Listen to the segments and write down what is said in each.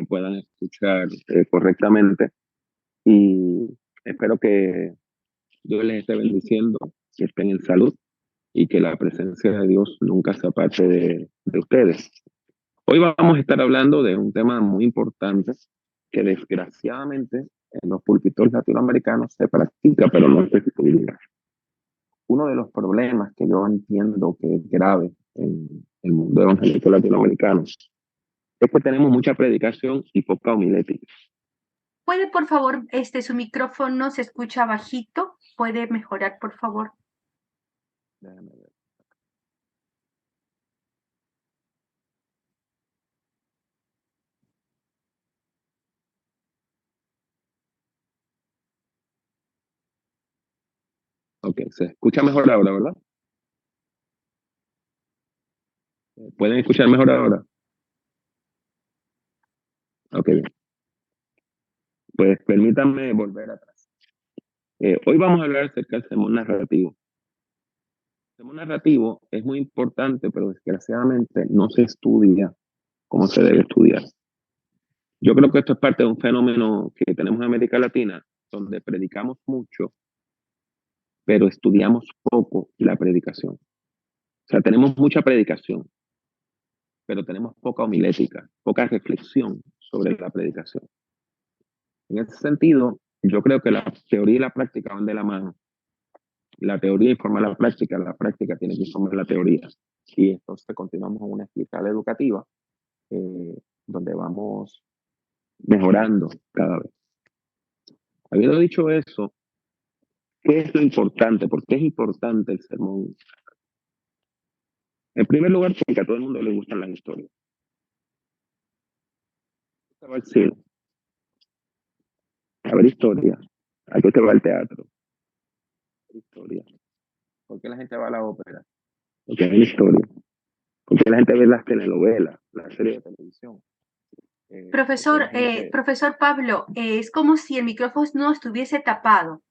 me puedan escuchar correctamente y espero que Dios les esté bendiciendo, que estén en salud y que la presencia de Dios nunca se aparte de ustedes. Hoy vamos a estar hablando de un tema muy importante que desgraciadamente en los púlpitos latinoamericanos se practica, pero no se estudia. Uno de los problemas que yo entiendo que es grave en el mundo evangélico latinoamericano es que tenemos mucha predicación y poca homilética. ¿Puede, por favor, su micrófono se escucha bajito? ¿Puede mejorar, por favor? Déjame ver. Ok, se escucha mejor ahora, ¿verdad? ¿Pueden escuchar mejor ahora? Ok, bien. Pues permítanme volver atrás. Hoy vamos a hablar acerca del sermón narrativo. El sermón narrativo es muy importante, pero desgraciadamente no se estudia como se debe estudiar. Yo creo que esto es parte de un fenómeno que tenemos en América Latina, donde predicamos mucho, pero estudiamos poco la predicación. O sea, tenemos mucha predicación, pero tenemos poca homilética, poca reflexión sobre la predicación. En ese sentido, yo creo que la teoría y la práctica van de la mano. La teoría informa la práctica tiene que informar la teoría. Y entonces continuamos en una espiral educativa donde vamos mejorando cada vez. Habiendo dicho eso, ¿qué es lo importante? ¿Por qué es importante el sermón? En primer lugar, porque a todo el mundo le gustan las historias. Usted va al cine a ver historias. ¿A qué usted va al teatro? A ver historias. ¿Por qué la gente va a la ópera? Porque hay una historia. ¿Por qué la gente ve las telenovelas, las series de televisión? Porque Profesor, la gente... profesor Pablo, es como si el micrófono no estuviese tapado.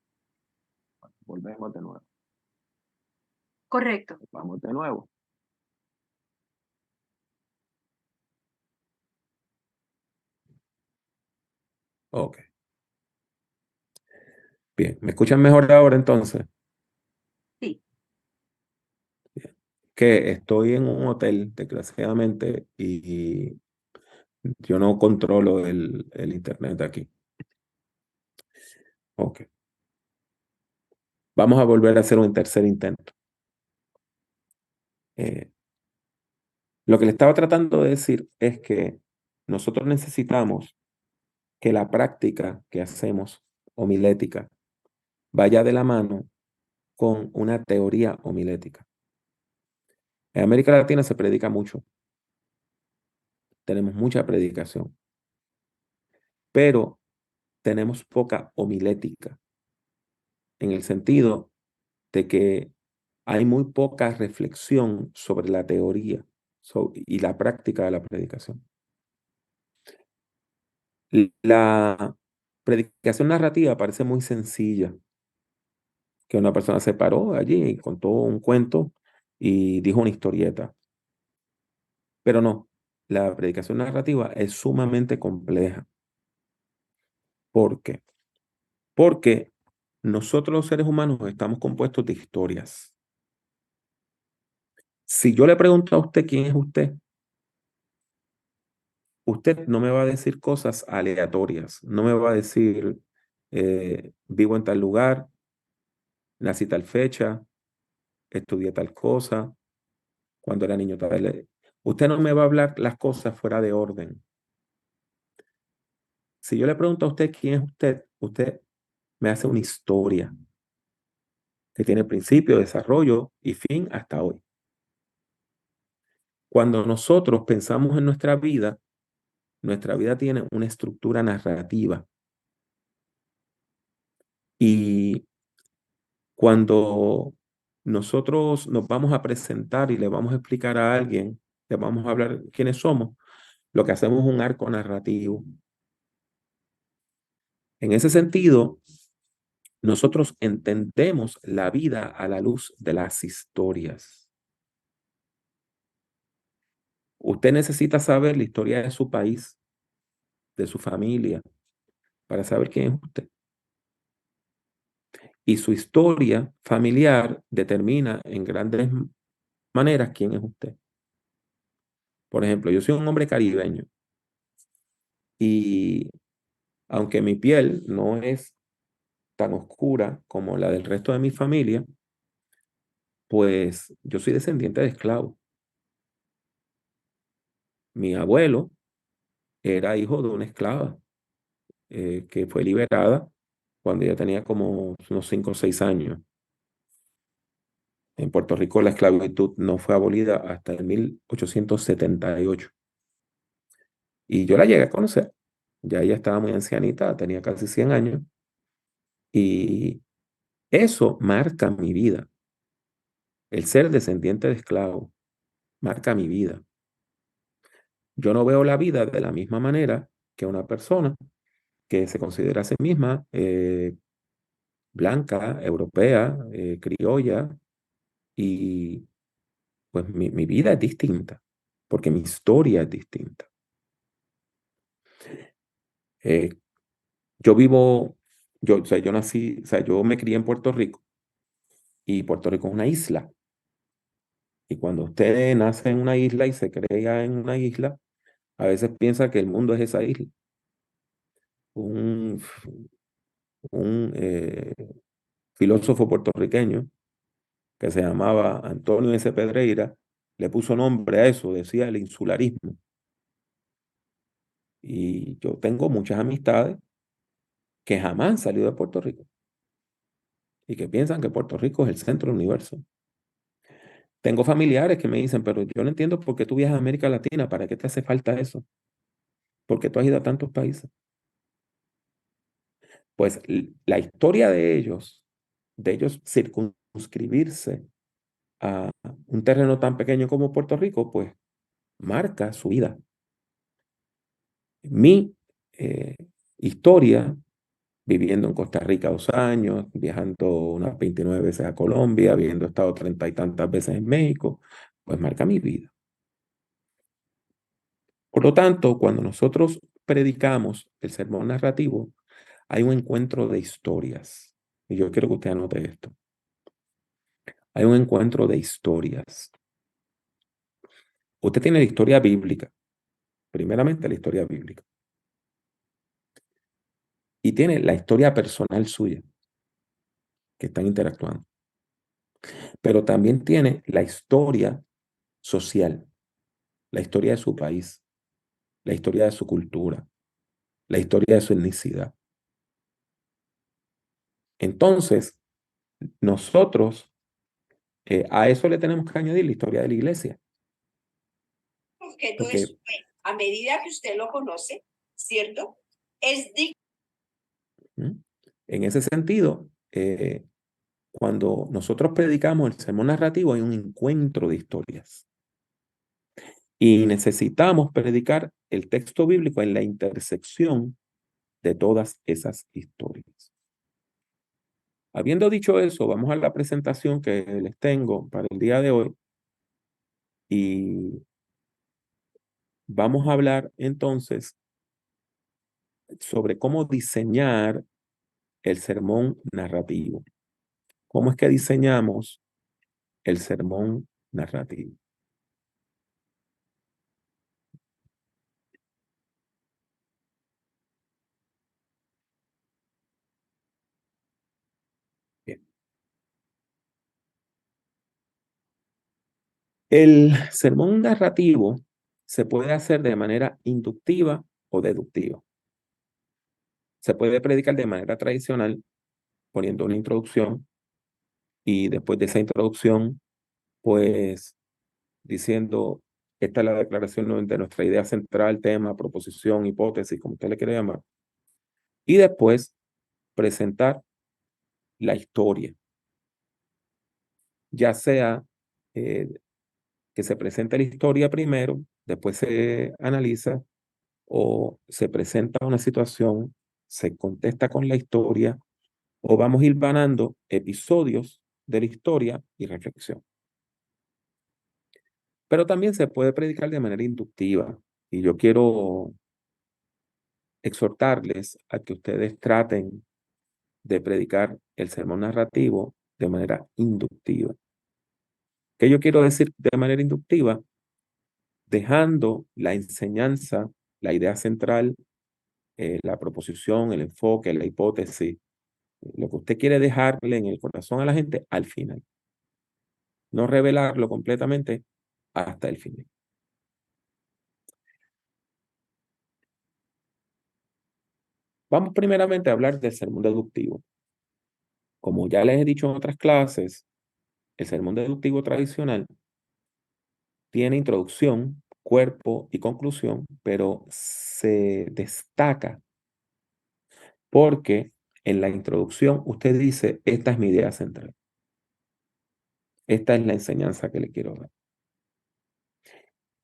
Volvemos de nuevo. Correcto. Vamos de nuevo. Ok. Bien, ¿me escuchan mejor ahora entonces? Sí. Bien. Que estoy en un hotel, desgraciadamente, y yo no controlo el internet aquí. Ok. Vamos a volver a hacer un tercer intento. Lo que le estaba tratando de decir es que nosotros necesitamos que la práctica que hacemos homilética vaya de la mano con una teoría homilética. En América Latina se predica mucho. Tenemos mucha predicación, pero tenemos poca homilética, en el sentido de que hay muy poca reflexión sobre la teoría y la práctica de la predicación. La predicación narrativa parece muy sencilla, que una persona se paró allí y contó un cuento y dijo una historieta. Pero no, la predicación narrativa es sumamente compleja. ¿Por qué? Porque nosotros los seres humanos estamos compuestos de historias. Si yo le pregunto a usted quién es usted no me va a decir cosas aleatorias. No me va a decir, vivo en tal lugar, nací tal fecha, estudié tal cosa, cuando era niño tal. Usted no me va a hablar las cosas fuera de orden. Si yo le pregunto a usted quién es usted me hace una historia que tiene principio, desarrollo y fin hasta hoy. Cuando nosotros pensamos en nuestra vida tiene una estructura narrativa. Y cuando nosotros nos vamos a presentar y le vamos a explicar a alguien, le vamos a hablar quiénes somos, lo que hacemos es un arco narrativo. En ese sentido, nosotros entendemos la vida a la luz de las historias. Usted necesita saber la historia de su país de su familia, para saber quién es usted. Y su historia familiar determina en grandes maneras quién es usted. Por ejemplo, yo soy un hombre caribeño y aunque mi piel no es tan oscura como la del resto de mi familia, pues yo soy descendiente de esclavos. Mi abuelo era hijo de una esclava que fue liberada cuando ella tenía como unos 5 o 6 años. En Puerto Rico la esclavitud no fue abolida hasta el 1878. Y yo la llegué a conocer. Ya ella estaba muy ancianita, tenía casi 100 años. Y eso marca mi vida. El ser descendiente de esclavo marca mi vida. Yo no veo la vida de la misma manera que una persona que se considera a sí misma blanca, europea, criolla, y pues mi vida es distinta, porque mi historia es distinta. Eh, yo vivo, o sea, yo nací, o sea, yo me crié en Puerto Rico, y Puerto Rico es una isla. Y cuando usted nace en una isla y se crea en una isla, a veces piensa que el mundo es esa isla. Un, un filósofo puertorriqueño que se llamaba Antonio S. Pedreira le puso nombre a eso, decía el insularismo. Y yo tengo muchas amistades que jamás han salido de Puerto Rico y que piensan que Puerto Rico es el centro del universo. Tengo familiares que me dicen, pero yo no entiendo por qué tú viajas a América Latina, ¿para qué te hace falta eso? ¿Por qué tú has ido a tantos países? Pues la historia de ellos circunscribirse a un terreno tan pequeño como Puerto Rico, pues marca su vida. Mi historia, viviendo en Costa Rica 2 años, viajando unas 29 veces a Colombia, habiendo estado 30 y tantas veces en México, pues marca mi vida. Por lo tanto, cuando nosotros predicamos el sermón narrativo, hay un encuentro de historias. Y yo quiero que usted anote esto. Hay un encuentro de historias. Usted tiene la historia bíblica, primeramente la historia bíblica, y tiene la historia personal suya, que están interactuando. Pero también tiene la historia social, la historia de su país, la historia de su cultura, la historia de su etnicidad. Entonces, nosotros a eso le tenemos que añadir la historia de la iglesia. Objeto de Porque su fe. A medida que usted lo conoce, ¿cierto? Es digno. en ese sentido, cuando nosotros predicamos el sermón narrativo, hay un encuentro de historias. Y necesitamos predicar el texto bíblico en la intersección de todas esas historias. Habiendo dicho eso, vamos a la presentación que les tengo para el día de hoy. Y vamos a hablar entonces sobre cómo diseñar el sermón narrativo. ¿Cómo es que diseñamos el sermón narrativo? Bien. El sermón narrativo se puede hacer de manera inductiva o deductiva. Se puede predicar de manera tradicional poniendo una introducción y después de esa introducción, pues diciendo, esta es la declaración de nuestra idea central, tema, proposición, hipótesis, como usted le quiere llamar. Y después presentar la historia, ya sea que se presente la historia primero, después se analiza, o se presenta una situación, se contesta con la historia, o vamos hilvanando episodios de la historia y reflexión. Pero también se puede predicar de manera inductiva. Y yo quiero exhortarles a que ustedes traten de predicar el sermón narrativo de manera inductiva. ¿Qué yo quiero decir de manera inductiva? Dejando la enseñanza, la idea central, la proposición, el enfoque, la hipótesis, lo que usted quiere dejarle en el corazón a la gente al final. No revelarlo completamente hasta el final. Vamos primeramente a hablar del sermón deductivo. Como ya les he dicho en otras clases, el sermón deductivo tradicional tiene introducción, cuerpo y conclusión, pero se destaca porque en la introducción usted dice, esta es mi idea central. Esta es la enseñanza que le quiero dar.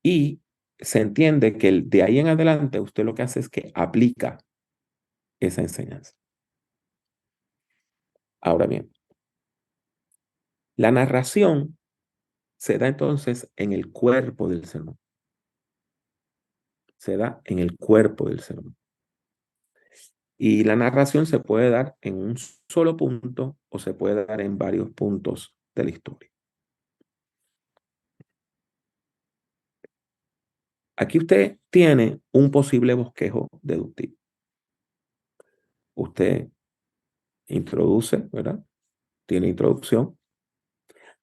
Y se entiende que de ahí en adelante usted lo que hace es que aplica esa enseñanza. Ahora bien, la narración se da entonces en el cuerpo del sermón. Se da en el cuerpo del sermón. Y la narración se puede dar en un solo punto o se puede dar en varios puntos de la historia. Aquí usted tiene un posible bosquejo deductivo. Usted introduce, ¿verdad? Tiene introducción,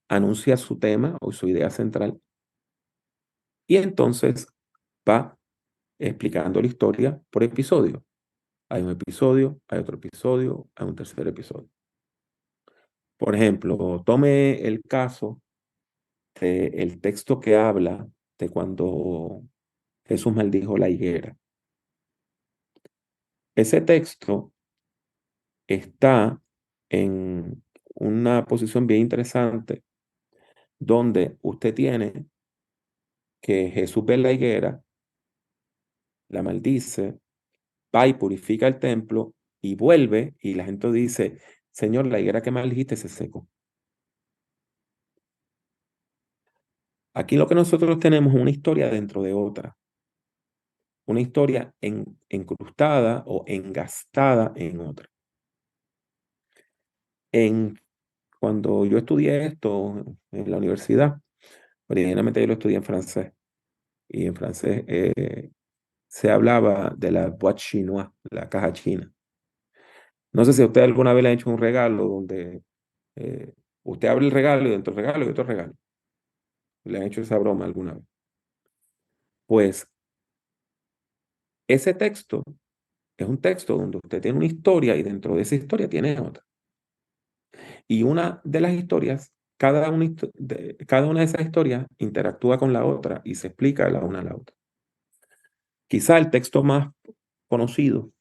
anuncia su tema o su idea central y entonces va explicando la historia por episodio. Hay un episodio, hay otro episodio, hay un tercer episodio. Por ejemplo, tome el caso del texto que habla de cuando Jesús maldijo la higuera. Ese texto está en una posición bien interesante donde usted tiene que Jesús ve la higuera, la maldice, va y purifica el templo y vuelve y la gente dice, Señor, la higuera que maldijiste se secó. Aquí lo que nosotros tenemos es una historia dentro de otra. Una historia encrustada o engastada en otra. Cuando yo estudié esto en la universidad, originalmente yo lo estudié en francés. Y en francés se hablaba de la boîte chinoise, la caja china. No sé si a usted alguna vez le ha hecho un regalo donde usted abre el regalo y dentro del regalo y otro regalo. ¿Le han hecho esa broma alguna vez? Pues ese texto es un texto donde usted tiene una historia y dentro de esa historia tiene otra. Y una de las historias, cada una de esas historias interactúa con la otra y se explica la una a la otra. Quizá el texto más conocido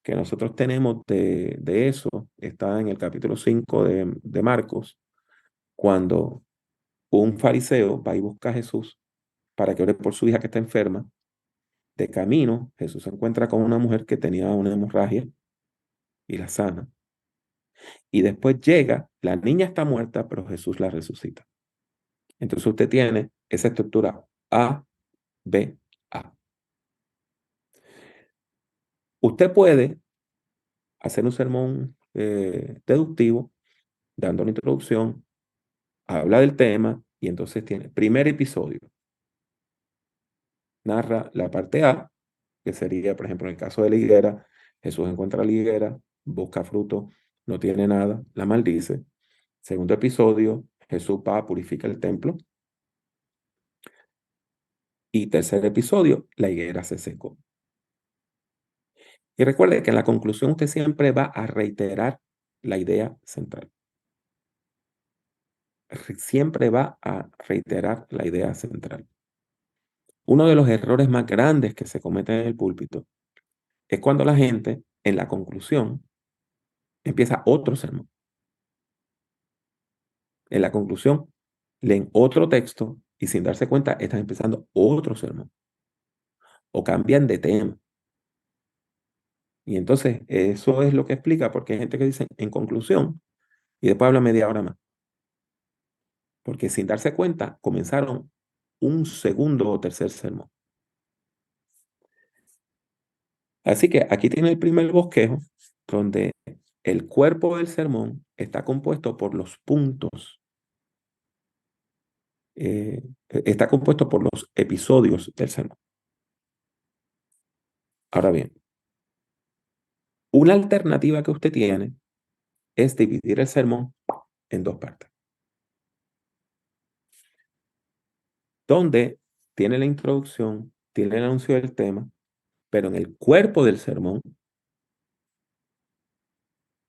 que nosotros tenemos de eso está en el capítulo 5 de Marcos, cuando un fariseo va y busca a Jesús para que ore por su hija que está enferma. De camino, Jesús se encuentra con una mujer que tenía una hemorragia y la sana. Y después llega, la niña está muerta, pero Jesús la resucita. Entonces usted tiene esa estructura A, B, A. Usted puede hacer un sermón deductivo, dando una introducción, habla del tema y entonces tiene primer episodio. Narra la parte A, que sería, por ejemplo, en el caso de la higuera, Jesús encuentra la higuera, busca fruto, no tiene nada, la maldice. Segundo episodio, Jesús va, purifica el templo. Y tercer episodio, la higuera se secó. Y recuerde que en la conclusión usted siempre va a reiterar la idea central. Siempre va a reiterar la idea central. Uno de los errores más grandes que se cometen en el púlpito es cuando la gente, en la conclusión, empieza otro sermón. En la conclusión, leen otro texto y sin darse cuenta están empezando otro sermón. O cambian de tema. Y entonces eso es lo que explica porque hay gente que dice en conclusión y después habla media hora más. Porque sin darse cuenta comenzaron un segundo o tercer sermón. Así que aquí tiene el primer bosquejo, donde el cuerpo del sermón está compuesto por los puntos, está compuesto por los episodios del sermón. Ahora bien, una alternativa que usted tiene es dividir el sermón en dos partes, donde tiene la introducción, tiene el anuncio del tema, pero en el cuerpo del sermón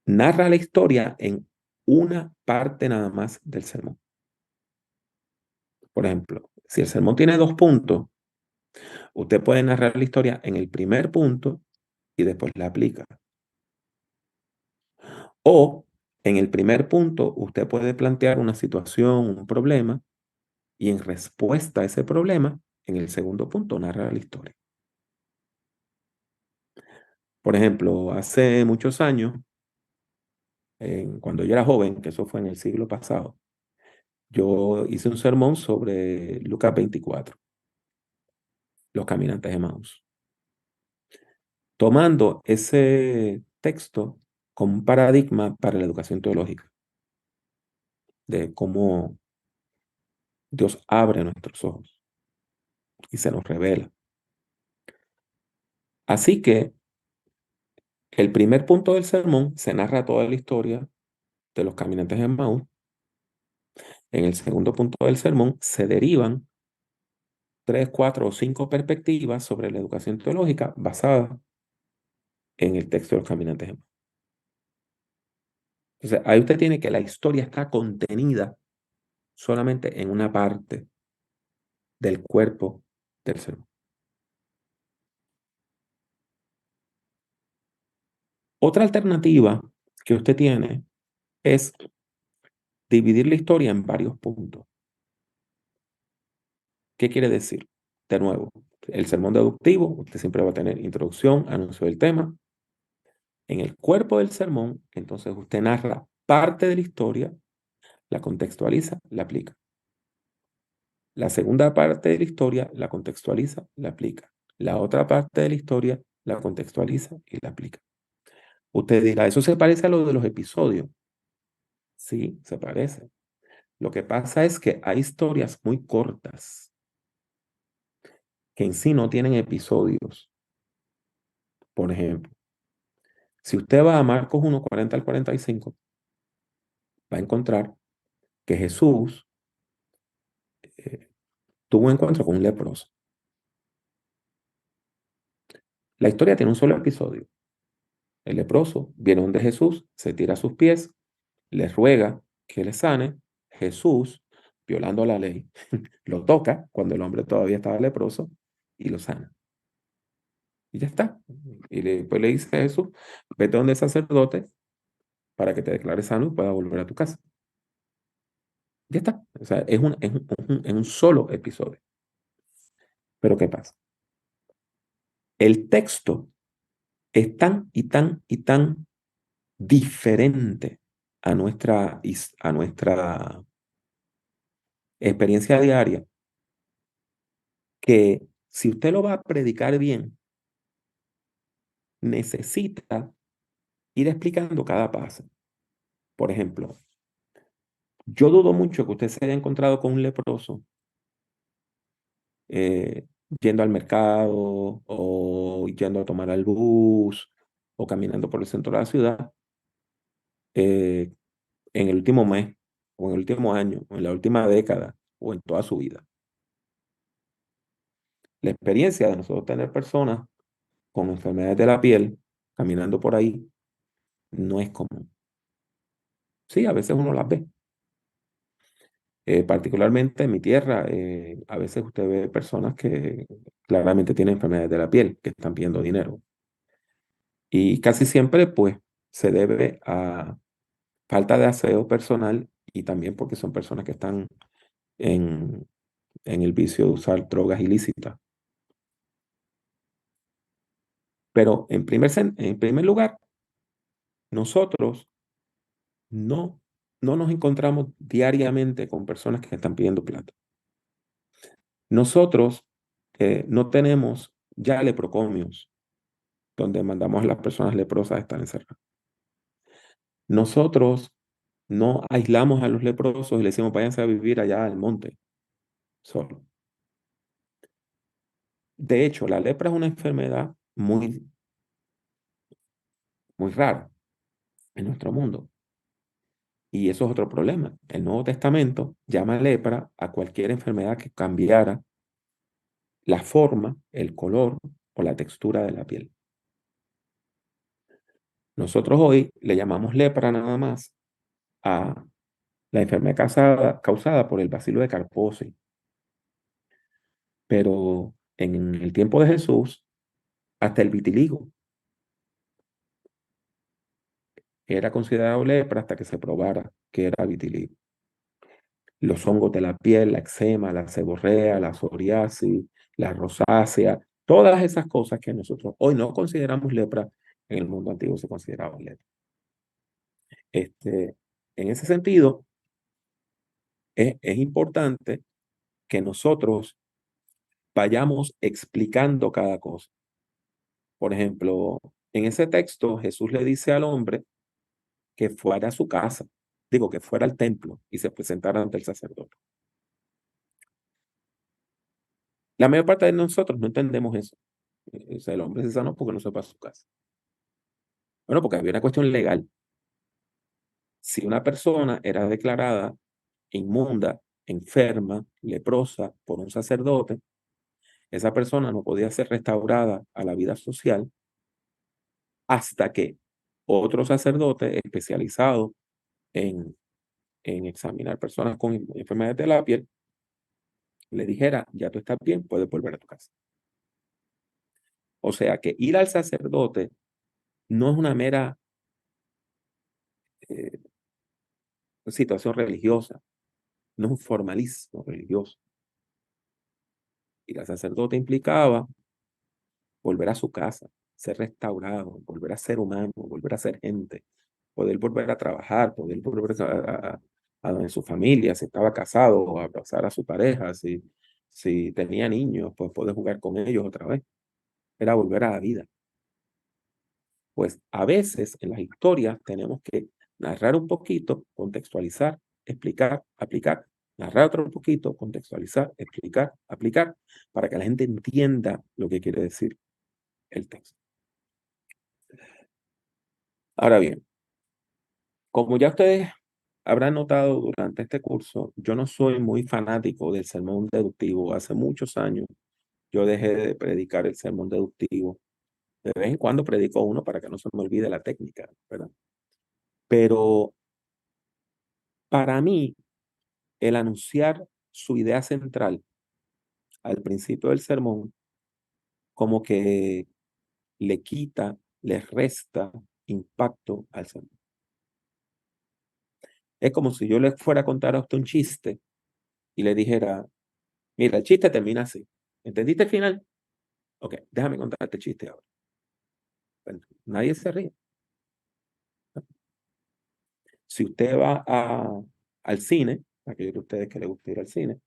narra la historia en una parte nada más del sermón. Por ejemplo, si el sermón tiene 2 puntos, usted puede narrar la historia en el primer punto y después la aplica. O en el primer punto usted puede plantear una situación, un problema, y en respuesta a ese problema, en el segundo punto narra la historia. Por ejemplo, hace muchos años, cuando yo era joven, que eso fue en el siglo pasado, yo hice un sermón sobre Lucas 24, los caminantes de Emaús, tomando ese texto como un paradigma para la educación teológica, de cómo Dios abre nuestros ojos y se nos revela. Así que el primer punto del sermón se narra toda la historia de los caminantes de Emaús. En el segundo punto del sermón se derivan 3, 4 o 5 perspectivas sobre la educación teológica basada en el texto de los caminantes de Emaús. Entonces, ahí usted tiene que la historia está contenida solamente en una parte del cuerpo del sermón. Otra alternativa que usted tiene es dividir la historia en varios puntos. ¿Qué quiere decir? De nuevo, el sermón deductivo, usted siempre va a tener introducción, anuncio del tema. En el cuerpo del sermón, entonces usted narra parte de la historia, la contextualiza, la aplica. La segunda parte de la historia la contextualiza, la aplica. La otra parte de la historia la contextualiza y la aplica. Usted dirá, ¿eso se parece a lo de los episodios? Sí, se parece. Lo que pasa es que hay historias muy cortas que en sí no tienen episodios. Por ejemplo, si usted va a Marcos 1, 40 al 45, va a encontrar que Jesús tuvo un encuentro con un leproso. La historia tiene un solo episodio. El leproso viene donde Jesús, se tira a sus pies, le ruega que le sane. Jesús, violando la ley, lo toca cuando el hombre todavía estaba leproso y lo sana. Y ya está. Y después le dice a Jesús, vete donde el sacerdote para que te declare sano y pueda volver a tu casa. Ya está. O sea, es un solo episodio. Pero ¿qué pasa? El texto es tan y tan y tan diferente a nuestra experiencia diaria, que si usted lo va a predicar bien, necesita ir explicando cada paso. Por ejemplo, yo dudo mucho que usted se haya encontrado con un leproso yendo al mercado o yendo a tomar el bus o caminando por el centro de la ciudad en el último mes o en el último año o en la última década o en toda su vida. La experiencia de nosotros tener personas con enfermedades de la piel caminando por ahí no es común. Sí, a veces uno las ve. Particularmente en mi tierra, a veces usted ve personas que claramente tienen enfermedades de la piel, que están pidiendo dinero. Y casi siempre, pues, se debe a falta de aseo personal y también porque son personas que están en el vicio de usar drogas ilícitas. Pero en primer lugar, nosotros no nos encontramos diariamente con personas que están pidiendo plata. Nosotros no tenemos ya leprocomios donde mandamos a las personas leprosas a estar encerradas. Nosotros no aislamos a los leprosos y le decimos, váyanse a vivir allá al monte, solo. De hecho, la lepra es una enfermedad muy, muy rara en nuestro mundo. Y eso es otro problema. El Nuevo Testamento llama lepra a cualquier enfermedad que cambiara la forma, el color o la textura de la piel. Nosotros hoy le llamamos lepra nada más a la enfermedad causada por el bacilo de Kaposi. Pero en el tiempo de Jesús, hasta el vitiligo era considerado lepra hasta que se probara que era vitiligo. Los hongos de la piel, la eczema, la seborrea, la psoriasis, la rosácea, todas esas cosas que nosotros hoy no consideramos lepra, en el mundo antiguo se consideraban lepra. En ese sentido, es importante que nosotros vayamos explicando cada cosa. Por ejemplo, en ese texto Jesús le dice al hombre que fuera a su casa, digo, que fuera al templo y se presentara ante el sacerdote. La mayor parte de nosotros no entendemos eso. O sea, el hombre se sanó porque no se fue a su casa. Bueno, porque había una cuestión legal. Si una persona era declarada inmunda, enferma, leprosa por un sacerdote, esa persona no podía ser restaurada a la vida social hasta que otro sacerdote especializado en, en examinar personas con enfermedades de la piel le dijera, ya tú estás bien, puedes volver a tu casa. O sea que ir al sacerdote no es una mera eh, situación religiosa, no es un formalismo religioso. Ir al sacerdote implicaba volver a su casa, ser restaurado, volver a ser humano, volver a ser gente, poder volver a trabajar, poder volver a donde su familia, si estaba casado, a abrazar a su pareja, si tenía niños, pues poder jugar con ellos otra vez. Era volver a la vida. Pues a veces en las historias tenemos que narrar un poquito, contextualizar, explicar, aplicar, narrar otro poquito, contextualizar, explicar, aplicar, para que la gente entienda lo que quiere decir el texto. Ahora bien, como ya ustedes habrán notado durante este curso, yo no soy muy fanático del sermón deductivo. Hace muchos años yo dejé de predicar el sermón deductivo. De vez en cuando predico uno para que no se me olvide la técnica, ¿verdad? Pero para mí, el anunciar su idea central al principio del sermón, como que le quita, le resta impacto al sermón. Es como si yo le fuera a contar a usted un chiste y le dijera, mira, el chiste termina así. ¿Entendiste el final? Ok, déjame contarte el chiste ahora. Bueno, nadie se ríe. Si usted va al cine, aquellos de ustedes que les gusta ir al cine,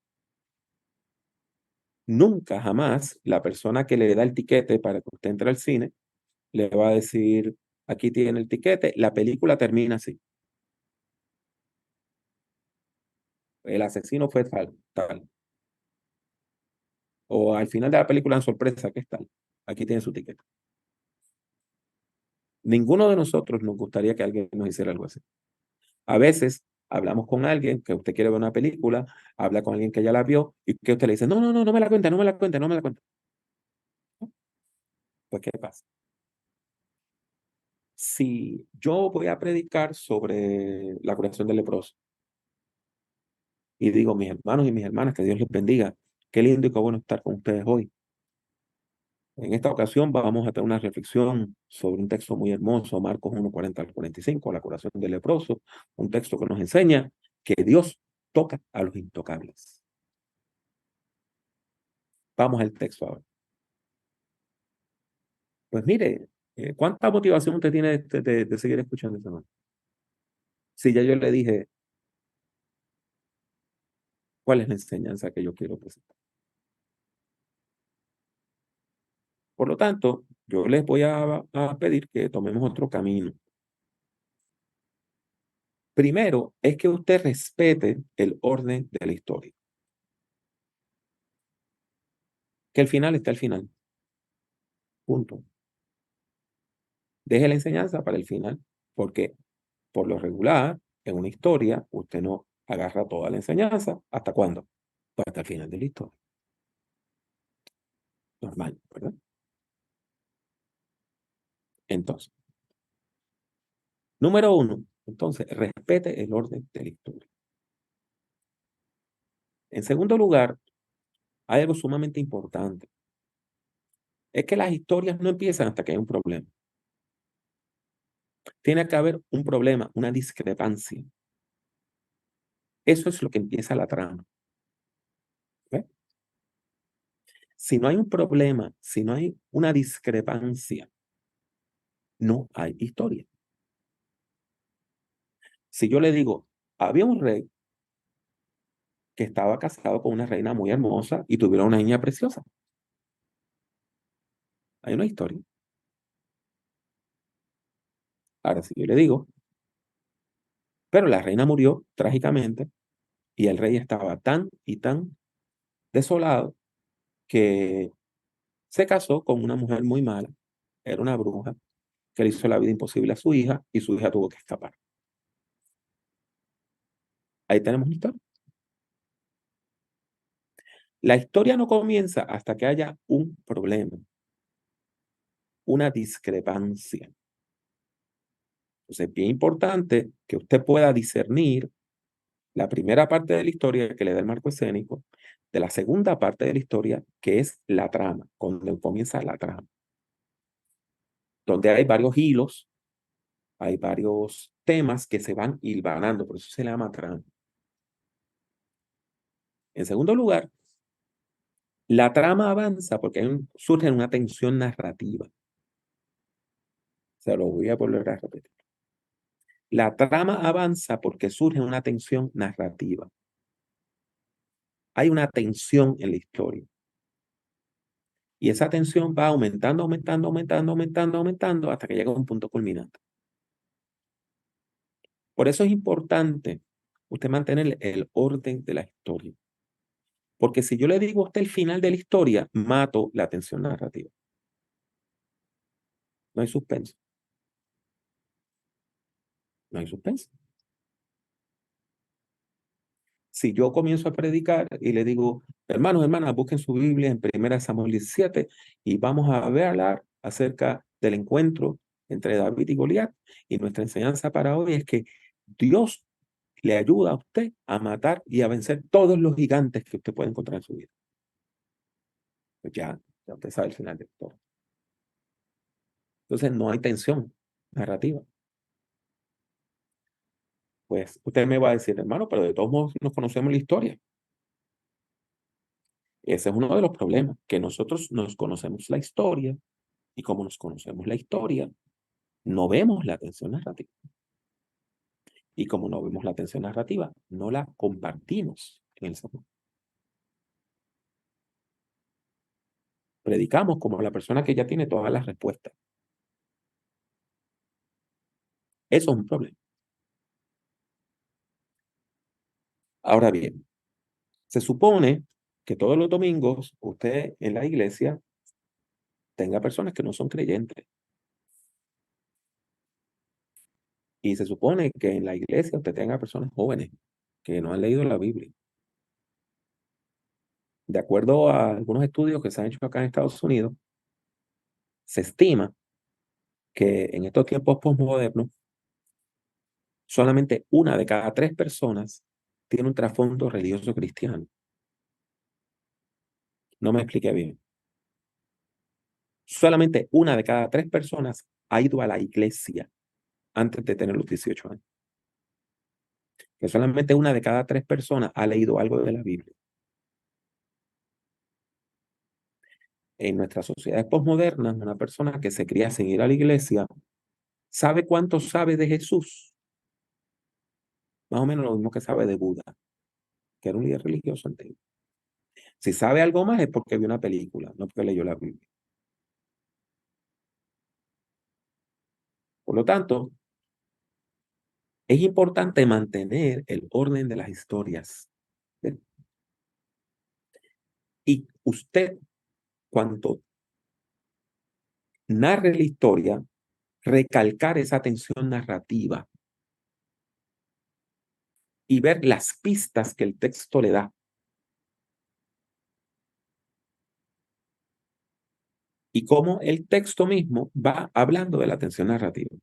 nunca jamás la persona que le da el tiquete para que usted entre al cine le va a decir, aquí tiene el tiquete, la película termina así. El asesino fue tal, tal. O al final de la película en sorpresa, ¿qué es tal? Aquí tiene su tiquete. Ninguno de nosotros nos gustaría que alguien nos hiciera algo así. A veces hablamos con alguien que usted quiere ver una película, habla con alguien que ya la vio y que usted le dice, no, no, no, no me la cuenta, no me la cuenta, no me la cuenta. Pues, ¿qué pasa? Si yo voy a predicar sobre la curación del leproso y digo, mis hermanos y mis hermanas, que Dios les bendiga, qué lindo y qué bueno estar con ustedes hoy. En esta ocasión vamos a tener una reflexión sobre un texto muy hermoso, Marcos 1:40 al 45, la curación del leproso, un texto que nos enseña que Dios toca a los intocables. Vamos al texto ahora. Pues mire, ¿cuánta motivación usted tiene de seguir escuchando este tema? Si ya yo le dije cuál es la enseñanza que yo quiero presentar. Por lo tanto, yo les voy a pedir que tomemos otro camino. Primero, es que usted respete el orden de la historia. Que el final está al final. Punto. Deje la enseñanza para el final, porque por lo regular, en una historia, usted no agarra toda la enseñanza. ¿Hasta cuándo? Pues hasta el final de la historia. Normal, ¿verdad? Entonces, número 1, entonces, respete el orden de la historia. En segundo lugar, hay algo sumamente importante. Es que las historias no empiezan hasta que hay un problema. Tiene que haber un problema, una discrepancia. Eso es lo que empieza la trama. ¿Ve? Si no hay un problema, si no hay una discrepancia, no hay historia. Si yo le digo, había un rey que estaba casado con una reina muy hermosa y tuvieron una niña preciosa. Hay una historia. Ahora, si yo le digo, pero la reina murió trágicamente y el rey estaba tan y tan desolado que se casó con una mujer muy mala, era una bruja, que le hizo la vida imposible a su hija y su hija tuvo que escapar. Ahí tenemos una historia. La historia no comienza hasta que haya un problema, una discrepancia. Entonces, es bien importante que usted pueda discernir la primera parte de la historia que le da el marco escénico, de la segunda parte de la historia, que es la trama, cuando comienza la trama, donde hay varios hilos, hay varios temas que se van hilvanando, por eso se le llama trama. En segundo lugar, la trama avanza porque surge una tensión narrativa. Se lo voy a volver a repetir. La trama avanza porque surge una tensión narrativa. Hay una tensión en la historia. Y esa tensión va aumentando, aumentando, aumentando, aumentando, aumentando hasta que llega a un punto culminante. Por eso es importante usted mantener el orden de la historia. Porque si yo le digo a usted el final de la historia, mato la tensión narrativa. No hay suspenso. No hay suspenso. Si yo comienzo a predicar y le digo, hermanos, hermanas, busquen su Biblia en 1 Samuel 17 y vamos a hablar acerca del encuentro entre David y Goliat. Y nuestra enseñanza para hoy es que Dios le ayuda a usted a matar y a vencer todos los gigantes que usted puede encontrar en su vida. Pues ya usted sabe el final de todo. Entonces no hay tensión narrativa. Pues usted me va a decir, hermano, pero de todos modos nos conocemos la historia. Ese es uno de los problemas, que nosotros nos conocemos la historia y como nos conocemos la historia, no vemos la tensión narrativa. Y como no vemos la tensión narrativa, no la compartimos en el sermón. Predicamos como la persona que ya tiene todas las respuestas. Eso es un problema. Ahora bien, se supone que todos los domingos usted en la iglesia tenga personas que no son creyentes. Y se supone que en la iglesia usted tenga personas jóvenes que no han leído la Biblia. De acuerdo a algunos estudios que se han hecho acá en Estados Unidos, se estima que en estos tiempos postmodernos, solamente 1 de cada 3 personas tiene un trasfondo religioso cristiano. No me expliqué bien. Solamente 1 de cada 3 personas ha ido a la iglesia antes de tener los 18 años. Que solamente 1 de cada 3 personas ha leído algo de la Biblia. En nuestras sociedades postmodernas, una persona que se cría sin ir a la iglesia, ¿sabe cuánto sabe de Jesús? Más o menos lo mismo que sabe de Buda, que era un líder religioso antiguo. Si sabe algo más es porque vio una película, no porque leyó la Biblia. Por lo tanto, es importante mantener el orden de las historias. ¿Ven? Y usted, cuando narre la historia, recalcar esa tensión narrativa y ver las pistas que el texto le da. Y cómo el texto mismo va hablando de la tensión narrativa.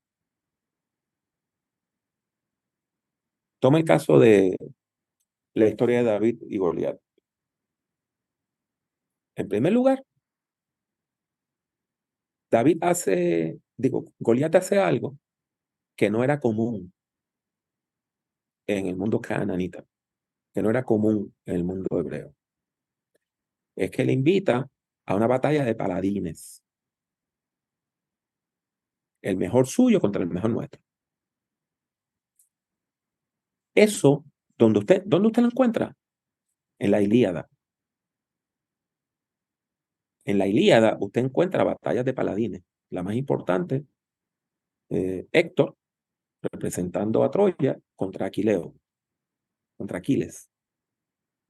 Toma el caso de la historia de David y Goliat. En primer lugar, Goliat hace algo que no era común en el mundo cananita, que no era común en el mundo hebreo. Es que le invita a una batalla de paladines. El mejor suyo contra el mejor nuestro. Eso, ¿dónde usted lo encuentra? En la Ilíada. En la Ilíada usted encuentra batallas de paladines. La más importante, Héctor, representando a Troya, contra Aquiles,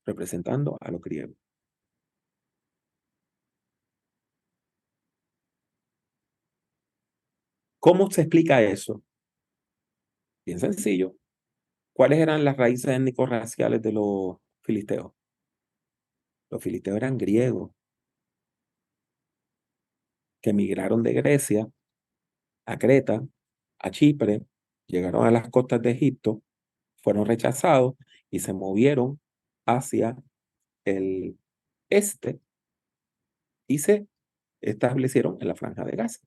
representando a los griegos. ¿Cómo se explica eso? Bien sencillo. ¿Cuáles eran las raíces étnico-raciales de los filisteos? Los filisteos eran griegos que emigraron de Grecia a Creta, a Chipre, llegaron a las costas de Egipto, fueron rechazados y se movieron hacia el este y se establecieron en la Franja de Gaza.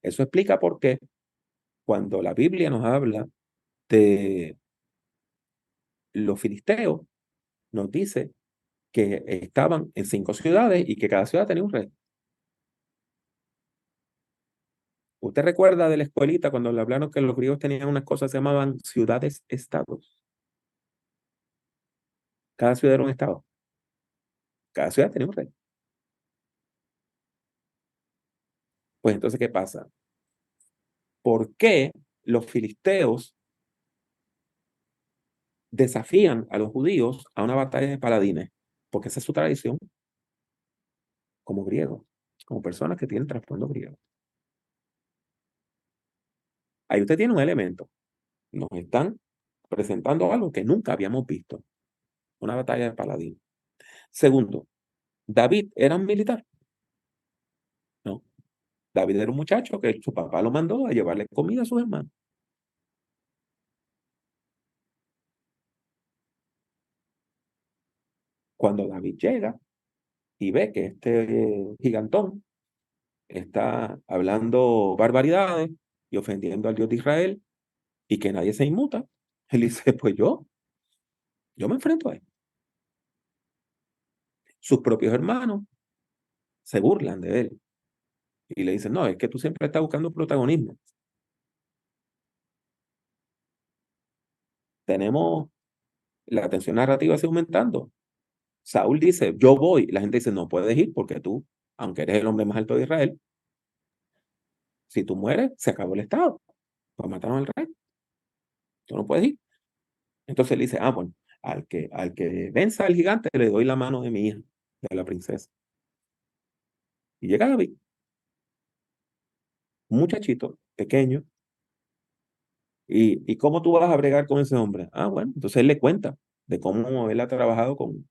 Eso explica por qué cuando la Biblia nos habla de los filisteos, nos dice que estaban en 5 ciudades y que cada ciudad tenía un rey. ¿Usted recuerda de la escuelita cuando le hablaron que los griegos tenían unas cosas que se llamaban ciudades-estados? Cada ciudad era un estado. Cada ciudad tenía un rey. Pues entonces, ¿qué pasa? ¿Por qué los filisteos desafían a los judíos a una batalla de paladines? Porque esa es su tradición como griegos, como personas que tienen trasfondo griego. Ahí usted tiene un elemento. Nos están presentando algo que nunca habíamos visto. Una batalla de paladines. Segundo, ¿David era un militar? No. David era un muchacho que su papá lo mandó a llevarle comida a sus hermanos. Cuando David llega y ve que este gigantón está hablando barbaridades y ofendiendo al Dios de Israel y que nadie se inmuta, él dice, pues yo me enfrento a él. Sus propios hermanos se burlan de él y le dicen, no, es que tú siempre estás buscando protagonismo. Tenemos la tensión narrativa así aumentando. Saúl dice, yo voy. La gente dice, no puedes ir porque tú, aunque eres el hombre más alto de Israel, si tú mueres, se acabó el Estado. Pues mataron al rey. Tú no puedes ir. Entonces él dice, bueno, al que venza al gigante le doy la mano de mi hija, de la princesa. Y llega David, un muchachito pequeño. ¿Y cómo tú vas a bregar con ese hombre? Bueno, entonces él le cuenta de cómo él ha trabajado con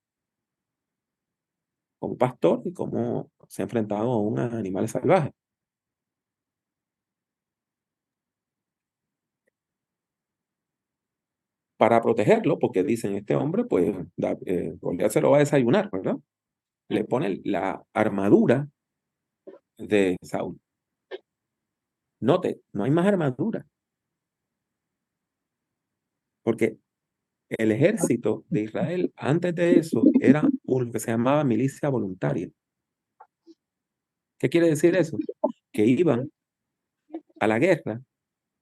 pastor y cómo se ha enfrentado a unos animales salvajes. Para protegerlo, porque dicen, este hombre, pues, Goliat se lo va a desayunar, ¿verdad? Le pone la armadura de Saúl. Note, no hay más armadura. Porque el ejército de Israel, antes de eso, era lo que se llamaba milicia voluntaria. ¿Qué quiere decir eso? Que iban a la guerra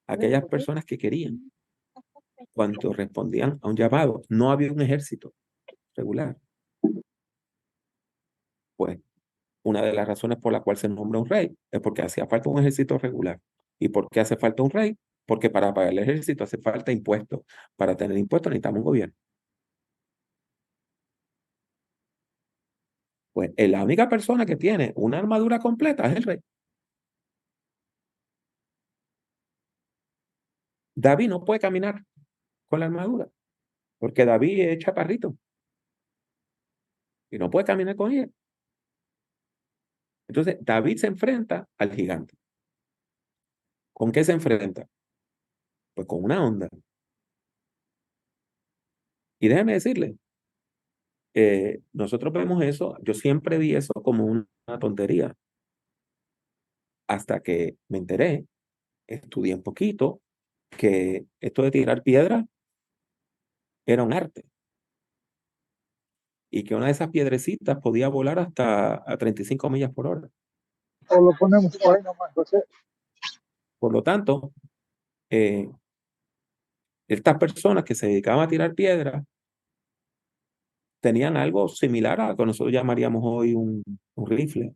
aquellas personas que querían, cuando respondían a un llamado. No había un ejército regular. Pues una de las razones por la cual se nombra un rey es porque hacía falta un ejército regular. ¿Y por qué hace falta un rey? Porque para pagar el ejército hace falta impuestos. Para tener impuestos necesitamos un gobierno. Pues la única persona que tiene una armadura completa es el rey. David no puede caminar con la armadura, porque David es chaparrito y no puede caminar con ella. Entonces, David se enfrenta al gigante. ¿Con qué se enfrenta? Pues con una onda. Y déjeme decirle, nosotros vemos eso, yo siempre vi eso como una tontería, hasta que me enteré, estudié un poquito, que esto de tirar piedra era un arte. Y que una de esas piedrecitas podía volar hasta a 35 millas por hora. O lo ponemos por ahí nomás, José. Por lo tanto, estas personas que se dedicaban a tirar piedra tenían algo similar a lo que nosotros llamaríamos hoy un rifle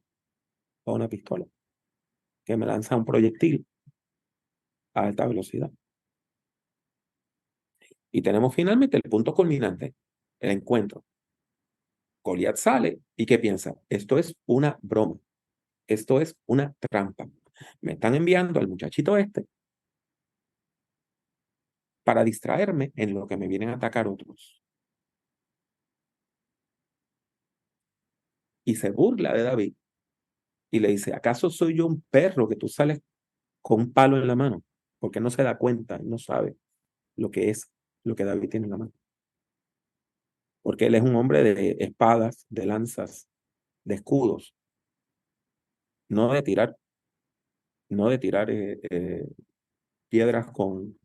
o una pistola, que me lanza un proyectil a alta velocidad. Y tenemos finalmente el punto culminante, el encuentro. Goliat sale y ¿qué piensa? Esto es una broma, esto es una trampa. Me están enviando al muchachito este para distraerme en lo que me vienen a atacar otros. Y se burla de David y le dice, ¿acaso soy yo un perro que tú sales con un palo en la mano? Porque no se da cuenta, no sabe lo que es lo que David tiene en la mano. Porque él es un hombre de espadas, de lanzas, de escudos, no de tirar, no de tirar piedras con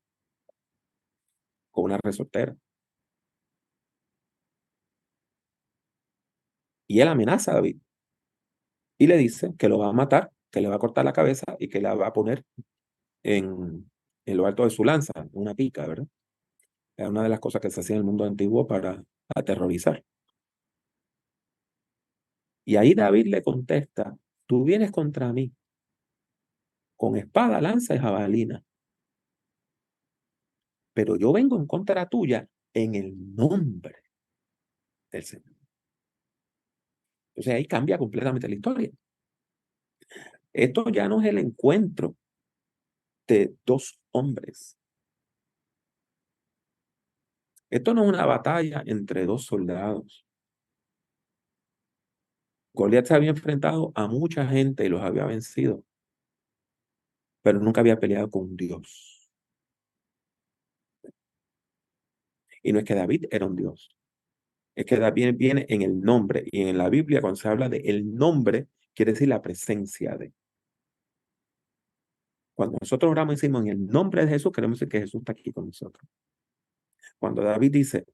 una resortera. Y él amenaza a David y le dice que lo va a matar, que le va a cortar la cabeza y que la va a poner en lo alto de su lanza, una pica, ¿verdad? Era una de las cosas que se hacía en el mundo antiguo para aterrorizar. Y ahí David le contesta, tú vienes contra mí con espada, lanza y jabalina, pero yo vengo en contra tuya en el nombre del Señor. Entonces ahí cambia completamente la historia. Esto ya no es el encuentro de dos hombres. Esto no es una batalla entre dos soldados. Goliat se había enfrentado a mucha gente y los había vencido, pero nunca había peleado con Dios. Y no es que David era un Dios, es que David viene en el nombre, y en la Biblia cuando se habla de el nombre, quiere decir la presencia de. Cuando nosotros oramos y decimos en el nombre de Jesús, queremos decir que Jesús está aquí con nosotros. Cuando David dice,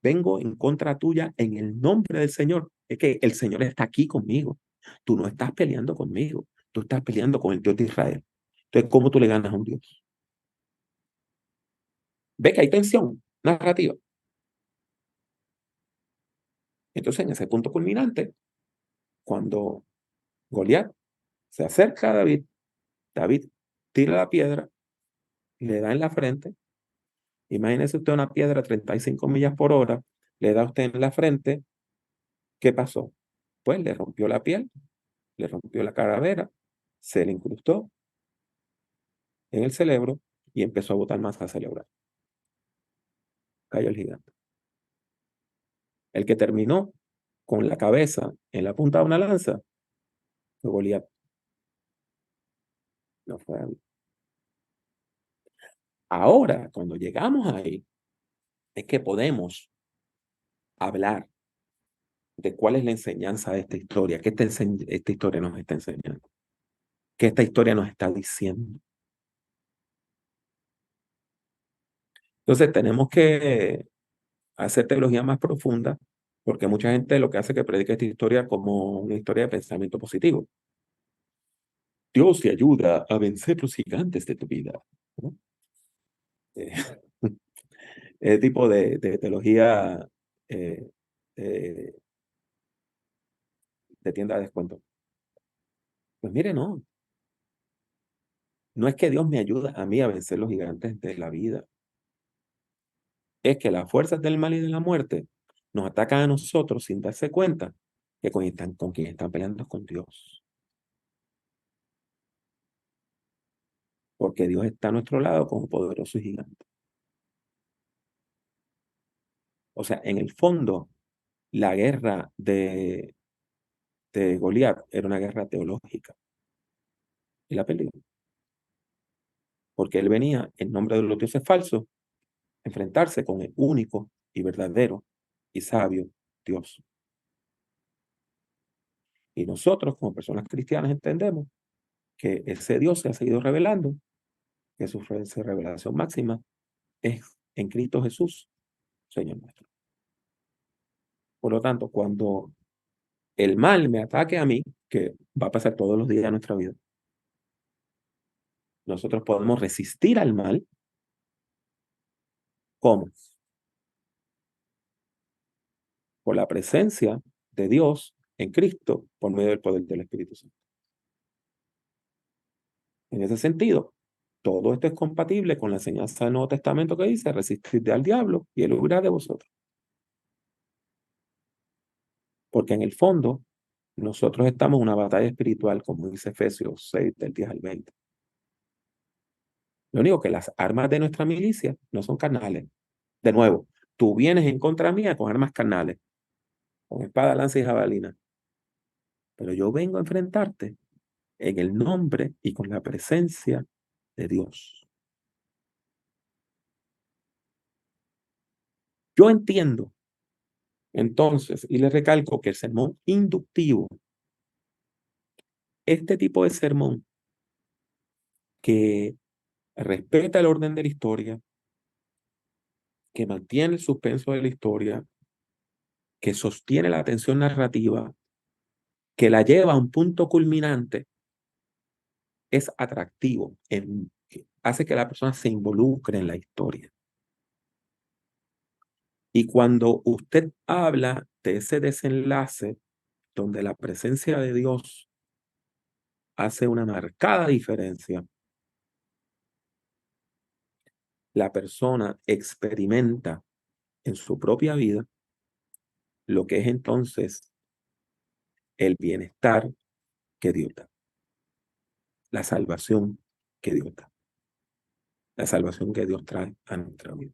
vengo en contra tuya en el nombre del Señor, es que el Señor está aquí conmigo. Tú no estás peleando conmigo, tú estás peleando con el Dios de Israel. Entonces, ¿cómo tú le ganas a un Dios? ¿Ve que hay tensión narrativa? Entonces, en ese punto culminante, cuando Goliat se acerca a David, David tira la piedra, le da en la frente. Imagínese usted una piedra a 35 millas por hora, le da a usted en la frente. ¿Qué pasó? Pues le rompió la piel, le rompió la calavera, se le incrustó en el cerebro y empezó a botar masa cerebral. Cayó el gigante. El que terminó con la cabeza en la punta de una lanza fue Goliat. No fue David. Ahora, cuando llegamos ahí, es que podemos hablar de cuál es la enseñanza de esta historia, qué esta historia nos está enseñando, qué esta historia nos está diciendo. Entonces tenemos que hacer teología más profunda, porque mucha gente lo que hace es que predica esta historia como una historia de pensamiento positivo. Dios te ayuda a vencer los gigantes de tu vida, ¿no? Ese tipo de teología eh, de tienda de descuento. Pues mire, no. No es que Dios me ayude a mí a vencer los gigantes de la vida. Es que las fuerzas del mal y de la muerte nos atacan a nosotros sin darse cuenta que con quien están peleando es con Dios. Porque Dios está a nuestro lado como poderoso y gigante. O sea, en el fondo, la guerra de Goliat era una guerra teológica. Y la perdió. Porque él venía en nombre de los dioses falsos a enfrentarse con el único y verdadero y sabio Dios. Y nosotros, como personas cristianas, entendemos que ese Dios se ha seguido revelando, que su revelación máxima es en Cristo Jesús, Señor nuestro. Por lo tanto, cuando el mal me ataque a mí, que va a pasar todos los días de nuestra vida, nosotros podemos resistir al mal. ¿Cómo? Por la presencia de Dios en Cristo por medio del poder del Espíritu Santo. En ese sentido, todo esto es compatible con la enseñanza del Nuevo Testamento que dice: resistid al diablo y él huirá de vosotros. Porque en el fondo, nosotros estamos en una batalla espiritual, como dice Efesios 6, del 10 al 20. Lo único que las armas de nuestra milicia no son carnales. De nuevo, tú vienes en contra mía con armas carnales, con espada, lanza y jabalina. Pero yo vengo a enfrentarte en el nombre y con la presencia de Dios. Yo entiendo, entonces, y le recalco que el sermón inductivo, este tipo de sermón que respeta el orden de la historia, que mantiene el suspenso de la historia, que sostiene la tensión narrativa, que la lleva a un punto culminante, es atractivo, hace que la persona se involucre en la historia. Y cuando usted habla de ese desenlace donde la presencia de Dios hace una marcada diferencia, la persona experimenta en su propia vida lo que es entonces el bienestar que Dios da, la salvación que Dios da, la salvación que Dios trae a nuestra vida.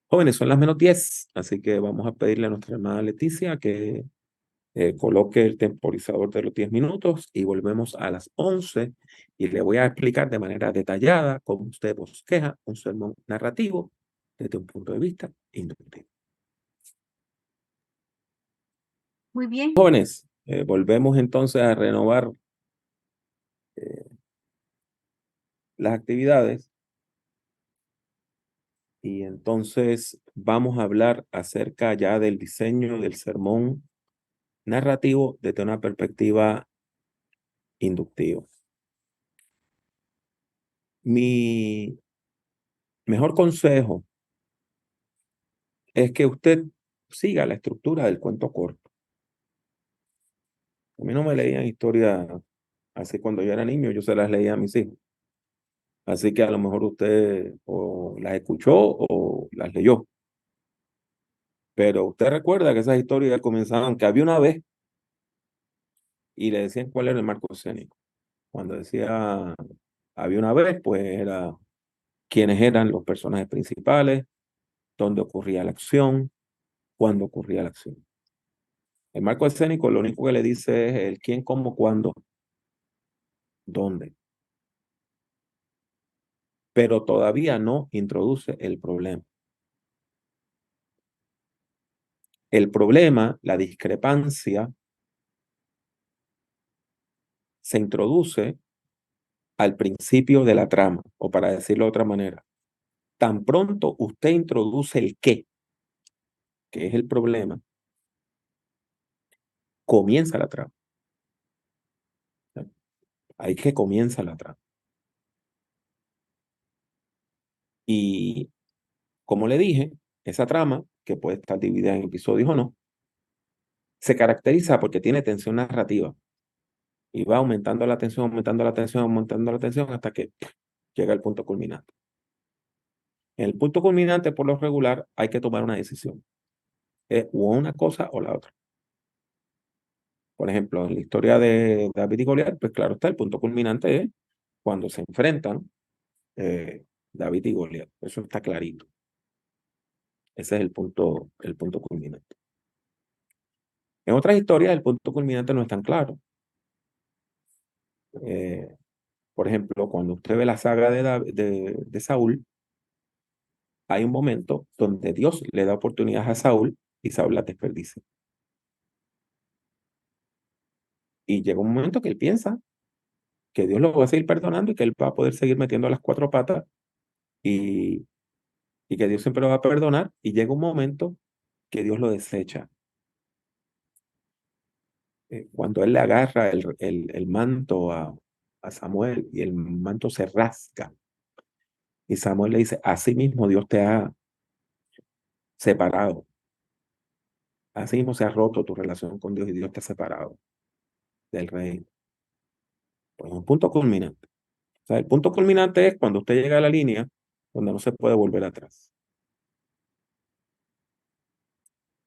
Jóvenes, son las -10, así que vamos a pedirle a nuestra hermana Leticia que coloque el temporizador de los 10 minutos y volvemos a las 11 y le voy a explicar de manera detallada cómo usted bosqueja un sermón narrativo desde un punto de vista inductivo. Muy bien. Jóvenes, volvemos entonces a renovar las actividades y entonces vamos a hablar acerca ya del diseño del sermón narrativo desde una perspectiva inductiva. Mi mejor consejo es que usted siga la estructura del cuento corto. A mí no me leían historias así cuando yo era niño, yo se las leía a mis hijos. Así que a lo mejor usted o las escuchó o las leyó. Pero usted recuerda que esas historias comenzaban, que había una vez, y le decían cuál era el marco escénico. Cuando decía había una vez, pues era quiénes eran los personajes principales, dónde ocurría la acción, cuándo ocurría la acción. El marco escénico lo único que le dice es el quién, cómo, cuándo, dónde. Pero todavía no introduce el problema. El problema, la discrepancia, se introduce al principio de la trama, o para decirlo de otra manera, tan pronto usted introduce el qué, que es el problema, comienza la trama. Ahí que comienza la trama. Y como le dije, esa trama, que puede estar dividida en episodios o no, se caracteriza porque tiene tensión narrativa y va aumentando la tensión, aumentando la tensión, aumentando la tensión hasta que llega el punto culminante. En el punto culminante, por lo regular, hay que tomar una decisión. Es o una cosa o la otra. Por ejemplo, en la historia de David y Goliat, pues claro está, el punto culminante es cuando se enfrentan David y Goliat. Eso está clarito. Ese es el punto culminante. En otras historias, el punto culminante no es tan claro. Por ejemplo, cuando usted ve la saga de Saúl, hay un momento donde Dios le da oportunidad a Saúl y Saúl la desperdicia. Y llega un momento que él piensa que Dios lo va a seguir perdonando y que él va a poder seguir metiendo las cuatro patas y, y que Dios siempre lo va a perdonar. Y llega un momento que Dios lo desecha. Cuando él le agarra el manto a Samuel y el manto se rasga. Y Samuel le dice, así mismo Dios te ha separado. Así mismo se ha roto tu relación con Dios y Dios te ha separado del reino. Pues un punto culminante. O sea, el punto culminante es cuando usted llega a la línea donde no se puede volver atrás.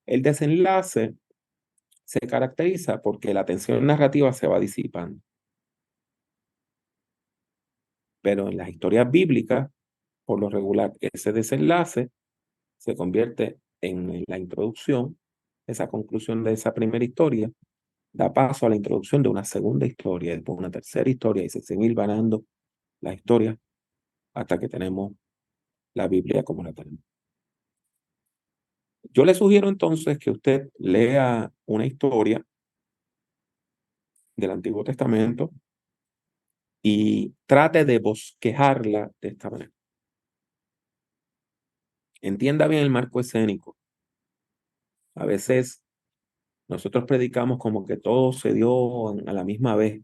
El desenlace se caracteriza porque la tensión narrativa se va disipando. Pero en las historias bíblicas, por lo regular, ese desenlace se convierte en la introducción, esa conclusión de esa primera historia, da paso a la introducción de una segunda historia, después una tercera historia, y se siguen hilvanando las historias hasta que tenemos la Biblia como la tenemos. Yo le sugiero entonces que usted lea una historia del Antiguo Testamento y trate de bosquejarla de esta manera. Entienda bien el marco escénico. A veces nosotros predicamos como que todo se dio a la misma vez.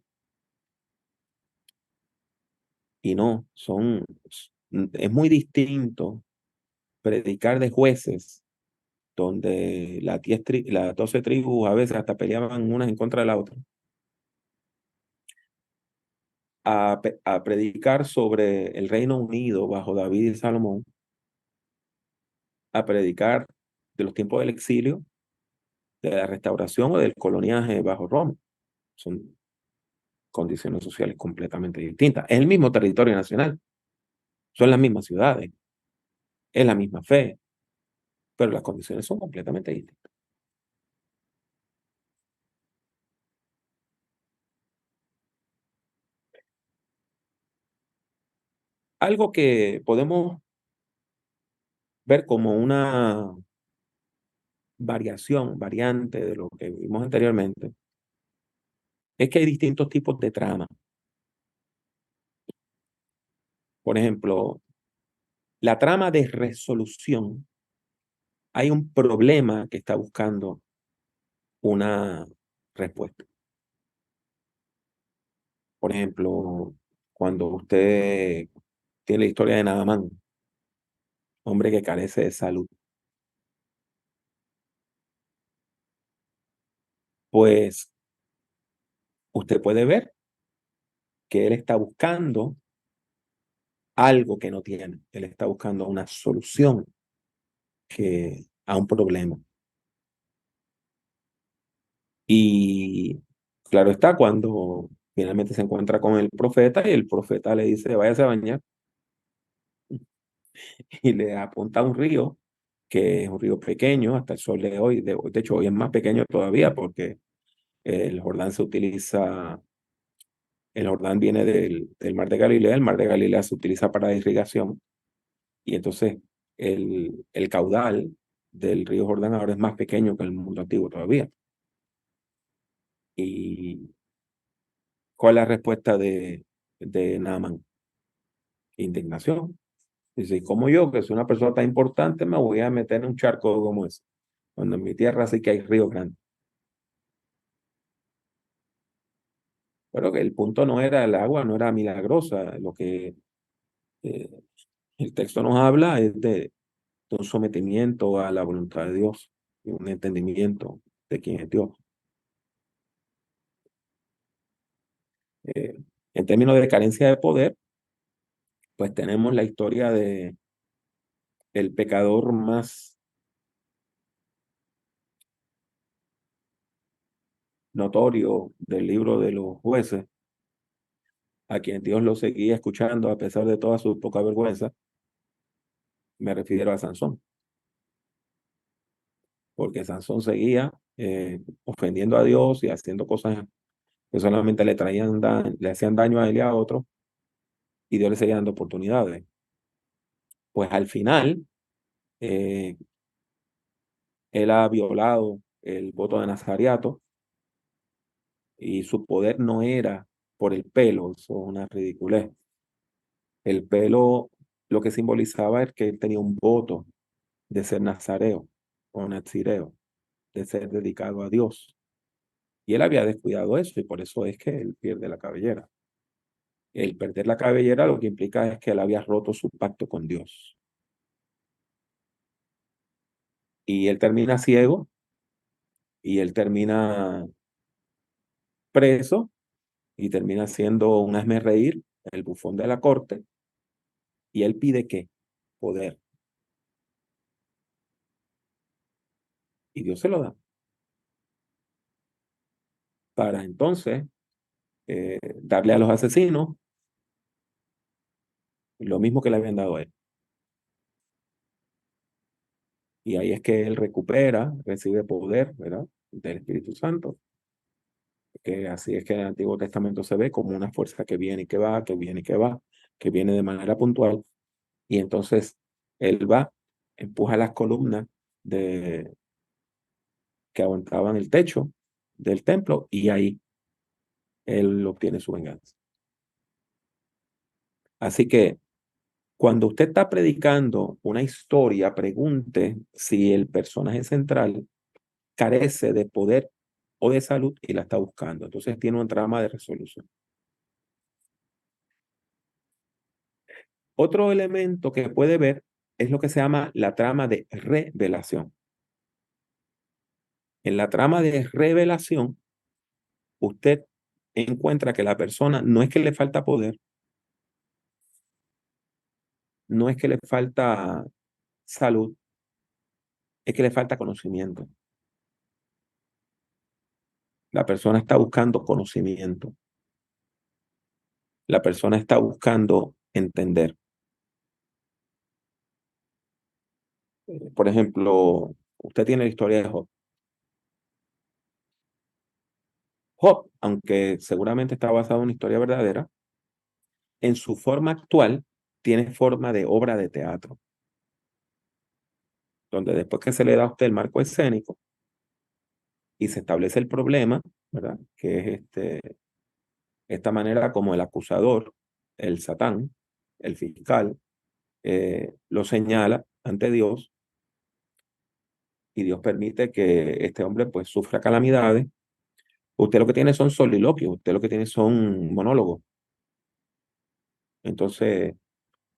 Y no, es muy distinto predicar de jueces, donde las 12 tribus a veces hasta peleaban unas en contra de la otra, a predicar sobre el Reino Unido bajo David y Salomón, a predicar de los tiempos del exilio, de la restauración o del coloniaje bajo Roma. Son condiciones sociales completamente distintas. Es el mismo territorio nacional, son las mismas ciudades, es la misma fe, pero las condiciones son completamente distintas. Algo que podemos ver como una variante de lo que vimos anteriormente, es que hay distintos tipos de trama. Por ejemplo, la trama de resolución, hay un problema que está buscando una respuesta. Por ejemplo, cuando usted tiene la historia de Naamán, hombre que carece de salud, pues usted puede ver que él está buscando algo que no tiene. Él está buscando una solución a un problema. Y claro está, cuando finalmente se encuentra con el profeta y el profeta le dice, váyase a bañar, y le apunta a un río, que es un río pequeño, hasta el sol de hoy. De hecho, hoy es más pequeño todavía porque el Jordán el Jordán viene del mar de Galilea, el mar de Galilea se utiliza para irrigación, y entonces el caudal del río Jordán ahora es más pequeño que el mundo antiguo todavía. ¿Y cuál es la respuesta de Naamán? Indignación. Dice, ¿cómo yo, que soy una persona tan importante, me voy a meter en un charco como ese? Cuando en mi tierra sí que hay ríos grandes. Pero que el punto no era el agua, no era milagrosa. Lo que eh, el texto nos habla es de un sometimiento a la voluntad de Dios, y un entendimiento de quién es Dios. En términos de carencia de poder, pues tenemos la historia de el pecador más notorio del libro de los jueces, a quien Dios lo seguía escuchando a pesar de toda su poca vergüenza. Me refiero a Sansón, porque Sansón seguía ofendiendo a Dios y haciendo cosas que solamente le hacían daño a él y a otros, y Dios le seguía dando oportunidades. Pues al final, él ha violado el voto de Nazariato y su poder no era por el pelo, eso es una ridiculez. El pelo lo que simbolizaba es que él tenía un voto de ser nazareo o nazireo, de ser dedicado a Dios. Y él había descuidado eso y por eso es que él pierde la cabellera. El perder la cabellera lo que implica es que él había roto su pacto con Dios. Y él termina ciego y él termina preso y termina siendo un hazmerreír, el bufón de la corte. Y él pide ¿qué? Poder. Y Dios se lo da. Para entonces darle a los asesinos lo mismo que le habían dado a él. Y ahí es que él recupera, recibe poder, ¿verdad? Del Espíritu Santo. Que así es que en el Antiguo Testamento se ve como una fuerza que viene y que va, que viene y que va, que viene de manera puntual. Y entonces él va, empuja las columnas que aguantaban el techo del templo y ahí él obtiene su venganza. Así que cuando usted está predicando una historia, pregunte si el personaje central carece de poder o de salud y la está buscando. Entonces tiene un trama de resolución. Otro elemento que puede ver es lo que se llama la trama de revelación. En la trama de revelación, usted encuentra que la persona no es que le falta poder, no es que le falta salud, es que le falta conocimiento. La persona está buscando conocimiento. La persona está buscando entender. Por ejemplo, usted tiene la historia de Job. Job, aunque seguramente está basado en una historia verdadera, en su forma actual tiene forma de obra de teatro, donde después que se le da a usted el marco escénico y se establece el problema, ¿verdad? Que es esta manera como el acusador, el Satán, el fiscal, lo señala ante Dios y Dios permite que este hombre pues sufra calamidades. Usted lo que tiene son soliloquios, usted lo que tiene son monólogos. Entonces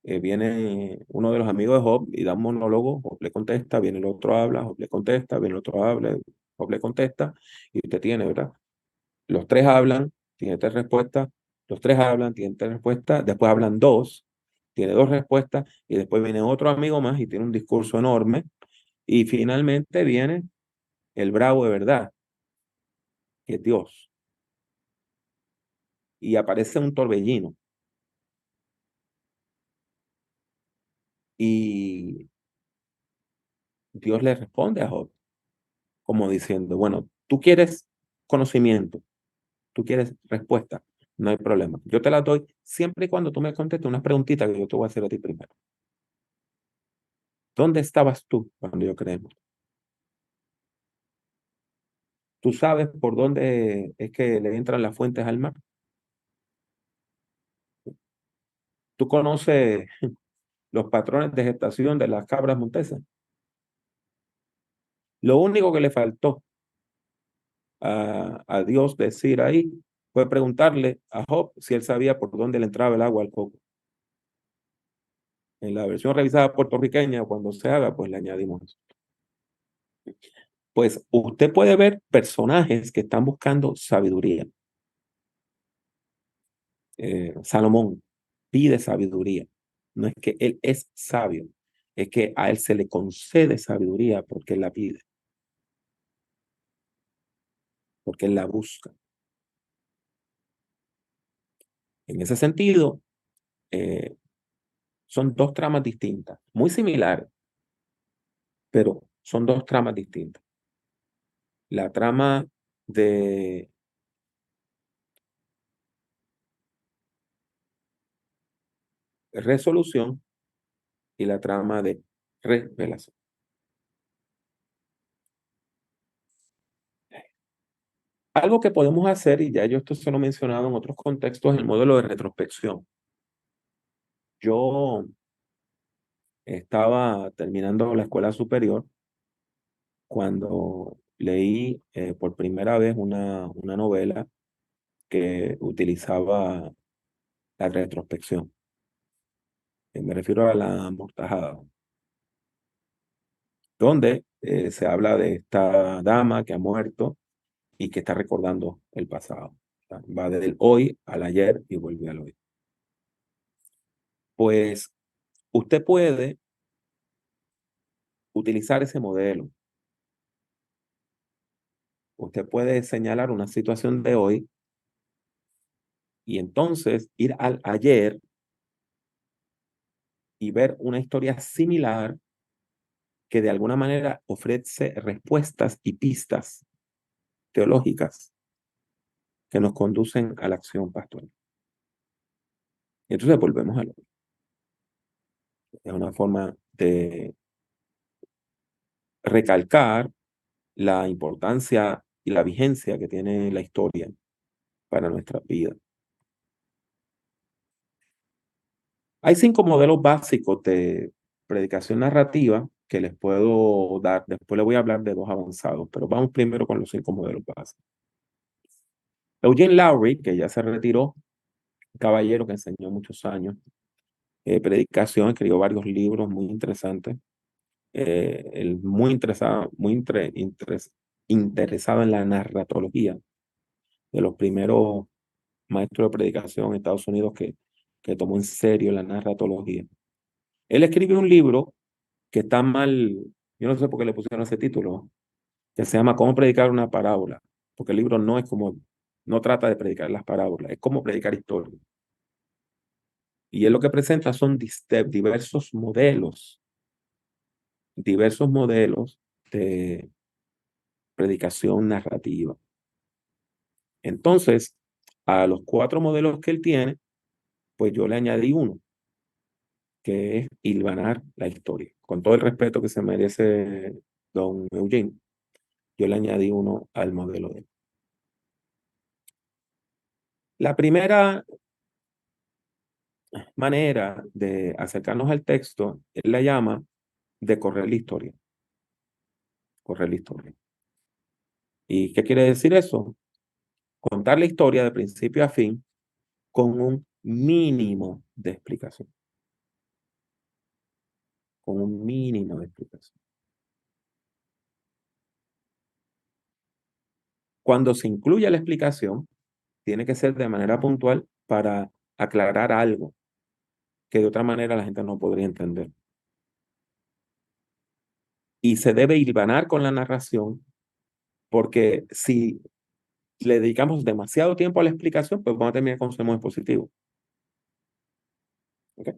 viene uno de los amigos de Job y da un monólogo, Job le contesta, viene el otro habla, Job le contesta, viene el otro habla, Job le contesta y usted tiene, ¿verdad? Los tres hablan, tiene tres respuestas, los tres hablan, tiene tres respuestas, después hablan dos, tiene dos respuestas y después viene otro amigo más y tiene un discurso enorme y finalmente viene el bravo de verdad, que es Dios. Y aparece un torbellino. Y Dios le responde a Job, como diciendo, bueno, tú quieres conocimiento, tú quieres respuesta, no hay problema. Yo te la doy siempre y cuando tú me contestes unas preguntitas que yo te voy a hacer a ti primero. ¿Dónde estabas tú cuando yo creé? ¿Tú sabes por dónde es que le entran las fuentes al mar? ¿Tú conoces los patrones de gestación de las cabras monteses? Lo único que le faltó a Dios decir ahí fue preguntarle a Job si él sabía por dónde le entraba el agua al coco. En la versión revisada puertorriqueña, cuando se haga, pues le añadimos eso. Pues usted puede ver personajes que están buscando sabiduría. Salomón pide sabiduría. No es que él es sabio, es que a él se le concede sabiduría porque él la pide, porque él la busca. En ese sentido, son dos tramas distintas, muy similares, pero son dos tramas distintas. La trama de resolución y la trama de revelación. Algo que podemos hacer, y ya yo esto se lo he mencionado en otros contextos, es el modelo de retrospección. Yo estaba terminando la escuela superior cuando leí por primera vez una novela que utilizaba la retrospección. Me refiero a La Amortajada, donde se habla de esta dama que ha muerto y que está recordando el pasado. O sea, va del hoy al ayer y vuelve al hoy. Pues usted puede utilizar ese modelo. Usted puede señalar una situación de hoy y entonces ir al ayer y ver una historia similar que de alguna manera ofrece respuestas y pistas teológicas que nos conducen a la acción pastoral. Y entonces volvemos a lo. Es una forma de recalcar la importancia y la vigencia que tiene la historia para nuestra vida. Hay 5 modelos básicos de predicación narrativa que les puedo dar. Después les voy a hablar de 2 avanzados, pero vamos primero con los 5 modelos básicos. Eugene Lowry, que ya se retiró, un caballero que enseñó muchos años predicación, escribió varios libros muy interesantes. Él muy interesado, interesado en la narratología, de los primeros maestros de predicación en Estados Unidos que tomó en serio la narratología. Él escribió un libro que está mal, yo no sé por qué le pusieron ese título, que se llama Cómo predicar una parábola, porque el libro no es como, no trata de predicar las parábolas, es como predicar historia. Y él lo que presenta son diversos modelos de predicación narrativa. Entonces, a los 4 modelos que él tiene, pues yo le añadí uno, que es hilvanar la historia. Con todo el respeto que se merece don Eugene, yo le añadí uno al modelo de él. La primera manera de acercarnos al texto, él la llama de correr la historia. Correr la historia. ¿Y qué quiere decir eso? Contar la historia de principio a fin con un mínimo de explicación. Con un mínimo de explicación. Cuando se incluye la explicación, tiene que ser de manera puntual para aclarar algo que de otra manera la gente no podría entender. Y se debe hilvanar con la narración, porque si le dedicamos demasiado tiempo a la explicación, pues vamos a terminar con un sermón expositivo. ¿Okay?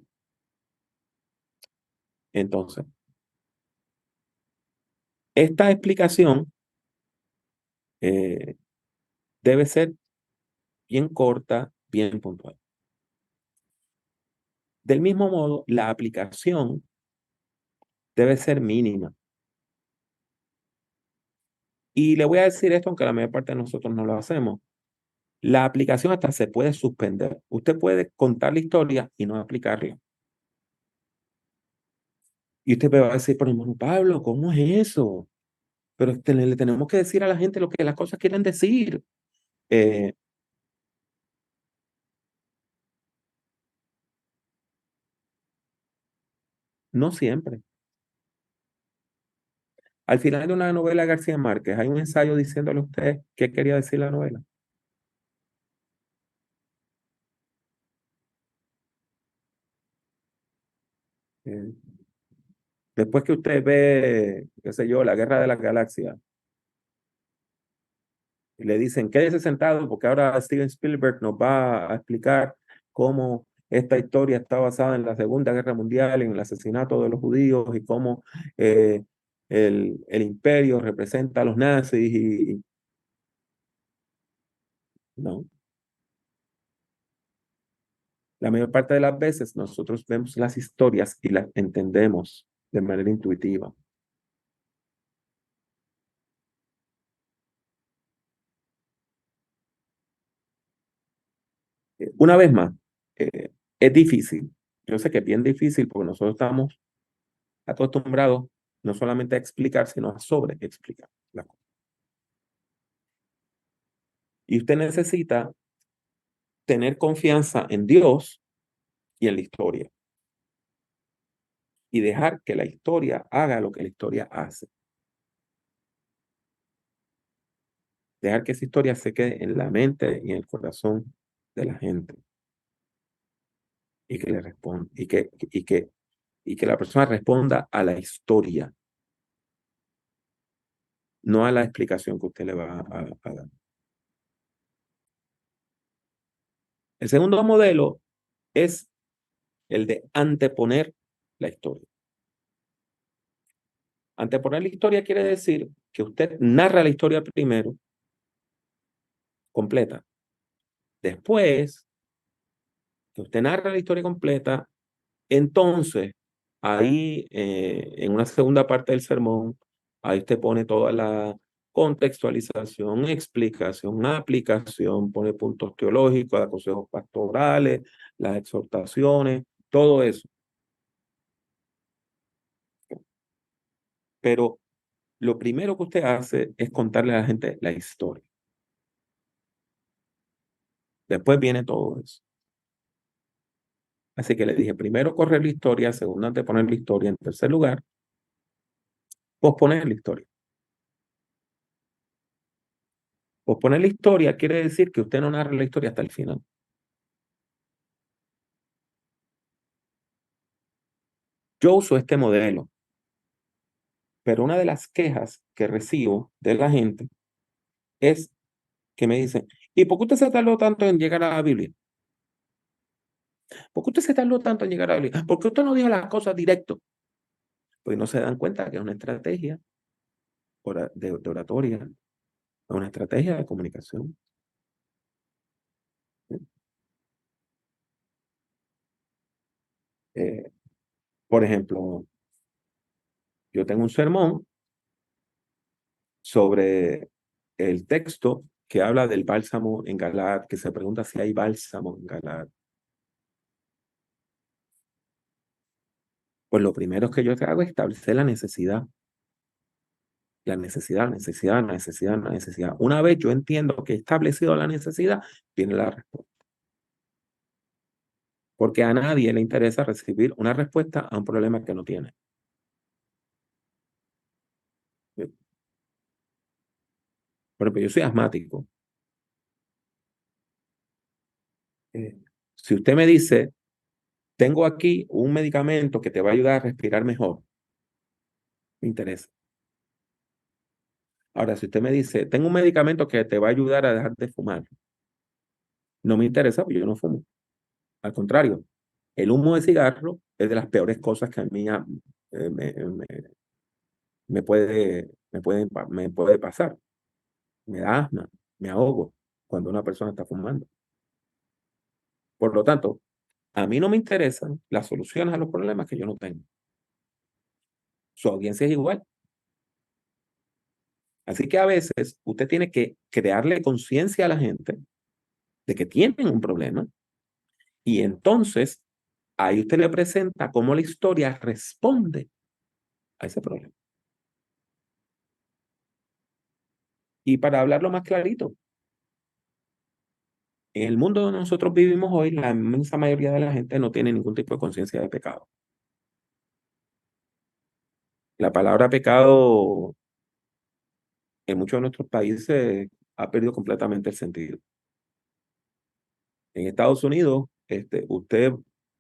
Entonces, esta explicación debe ser bien corta, bien puntual. Del mismo modo, la aplicación debe ser mínima. Y le voy a decir esto, aunque la mayor parte de nosotros no lo hacemos. La aplicación hasta se puede suspender. Usted puede contar la historia y no aplicarla. Y usted me va a decir, pero hermano Pablo, ¿cómo es eso? Pero le tenemos que decir a la gente lo que las cosas quieren decir. No siempre. Al final de una novela de García Márquez, hay un ensayo diciéndole a usted qué quería decir la novela. Eh, Después que usted ve, qué sé yo, La Guerra de las Galaxias, y le dicen, quédese sentado porque ahora Steven Spielberg nos va a explicar cómo esta historia está basada en la Segunda Guerra Mundial, en el asesinato de los judíos y cómo eh, el imperio representa a los nazis no. La mayor parte de las veces nosotros vemos las historias y las entendemos de manera intuitiva. Una vez más, es difícil. Yo sé que es bien difícil porque nosotros estamos acostumbrados no solamente a explicar, sino a sobreexplicar las cosas. Y usted necesita tener confianza en Dios y en la historia. Y dejar que la historia haga lo que la historia hace. Dejar que esa historia se quede en la mente y en el corazón de la gente. Y que le responda. Y que la persona responda a la historia. No a la explicación que usted le va a dar. El segundo modelo es el de anteponer la historia. Anteponer la historia quiere decir que usted narra la historia primero, completa. Después que usted narra la historia completa, entonces ahí en una segunda parte del sermón, ahí usted pone toda la contextualización, explicación, aplicación, pone puntos teológicos, da consejos pastorales, las exhortaciones, todo eso. Pero lo primero que usted hace es contarle a la gente la historia. Después viene todo eso. Así que le dije, primero correr la historia, segundo anteponer la historia, en tercer lugar, posponer la historia. Posponer la historia quiere decir que usted no narra la historia hasta el final. Yo uso este modelo, pero una de las quejas que recibo de la gente es que me dicen, ¿y por qué usted se tardó tanto en llegar a la Biblia? ¿Por qué usted se tardó tanto en llegar a la Biblia? ¿Por qué usted no dijo las cosas directo? Pues no se dan cuenta que es una estrategia de oratoria, es una estrategia de comunicación. Por ejemplo, yo tengo un sermón sobre el texto que habla del bálsamo en Galaad, que se pregunta si hay bálsamo en Galaad. Pues lo primero que yo hago es establecer la necesidad. La necesidad, la necesidad, la necesidad, la necesidad. Una vez yo entiendo que he establecido la necesidad, viene la respuesta. Porque a nadie le interesa recibir una respuesta a un problema que no tiene. Por ejemplo, yo soy asmático. Si usted me dice, tengo aquí un medicamento que te va a ayudar a respirar mejor, me interesa. Ahora, si usted me dice, tengo un medicamento que te va a ayudar a dejar de fumar, no me interesa porque yo no fumo. Al contrario, el humo de cigarro es de las peores cosas que a mí me puede pasar. Me da asma, me ahogo cuando una persona está fumando. Por lo tanto, a mí no me interesan las soluciones a los problemas que yo no tengo. Su audiencia es igual. Así que a veces usted tiene que crearle conciencia a la gente de que tienen un problema y entonces ahí usted le presenta cómo la historia responde a ese problema. Y para hablarlo más clarito, en el mundo donde nosotros vivimos hoy, la inmensa mayoría de la gente no tiene ningún tipo de conciencia de pecado. La palabra pecado en muchos de nuestros países ha perdido completamente el sentido. En Estados Unidos, usted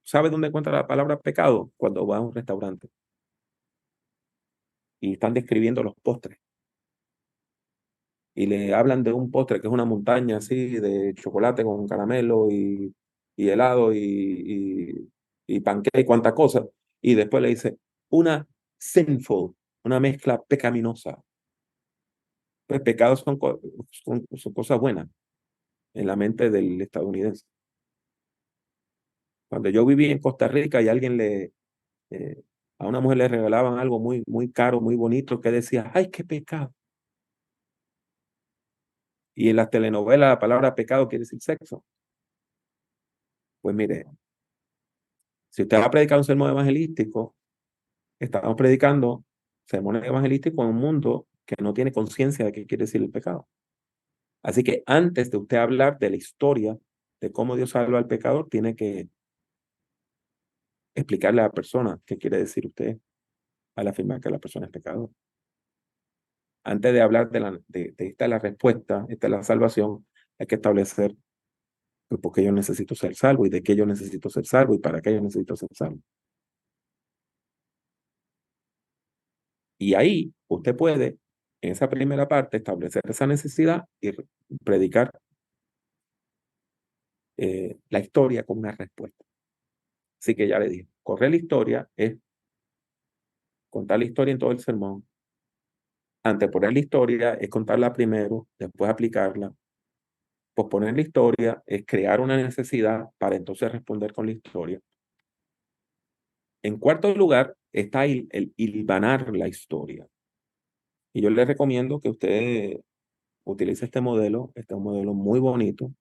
sabe dónde encuentra la palabra pecado cuando va a un restaurante y están describiendo los postres y le hablan de un postre que es una montaña así de chocolate con caramelo y helado y pancake y cuánta cosa, y después le dice una sinful, una mezcla pecaminosa. Pues pecados son cosas buenas en la mente del estadounidense. Cuando yo viví en Costa Rica y a una mujer le regalaban algo muy, muy caro, muy bonito, que decía, ¡ay, qué pecado! Y en las telenovelas la palabra pecado quiere decir sexo. Pues mire, si usted va a predicar un sermón evangelístico, estamos predicando sermones evangelísticos en un mundo que no tiene conciencia de qué quiere decir el pecado. Así que antes de usted hablar de la historia de cómo Dios salva al pecador, tiene que explicarle a la persona qué quiere decir usted al afirmar que la persona es pecador. Antes de hablar de esta es la respuesta, esta es la salvación, hay que establecer pues, por qué yo necesito ser salvo y de qué yo necesito ser salvo y para qué yo necesito ser salvo. Y ahí usted puede, en esa primera parte, establecer esa necesidad y predicar la historia con una respuesta. Así que ya le dije, correr la historia es contar la historia en todo el sermón. Anteponer la historia es contarla primero, después aplicarla. Posponer la historia es crear una necesidad para entonces responder con la historia. En cuarto lugar está el hilvanar la historia. Y yo le recomiendo que usted utilice este modelo. Este es un modelo muy bonito,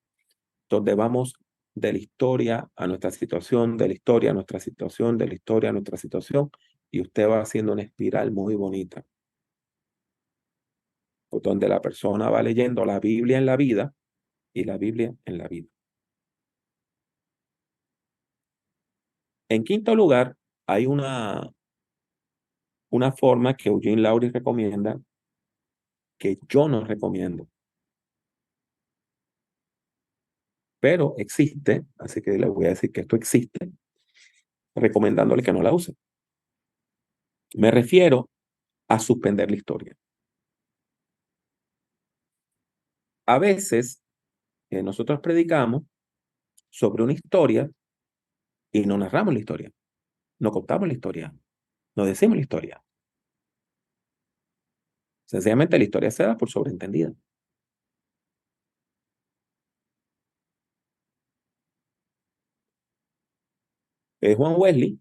donde vamos de la historia a nuestra situación, de la historia a nuestra situación, de la historia a nuestra situación, y usted va haciendo una espiral muy bonita, donde la persona va leyendo la Biblia en la vida y la Biblia en la vida. En quinto lugar, hay una forma que Eugene Laurie recomienda que yo no recomiendo. Pero existe, así que le voy a decir que esto existe, recomendándole que no la use. Me refiero a suspender la historia. A veces nosotros predicamos sobre una historia y no narramos la historia, no contamos la historia, no decimos la historia. Sencillamente la historia se da por sobreentendida. Juan Wesley,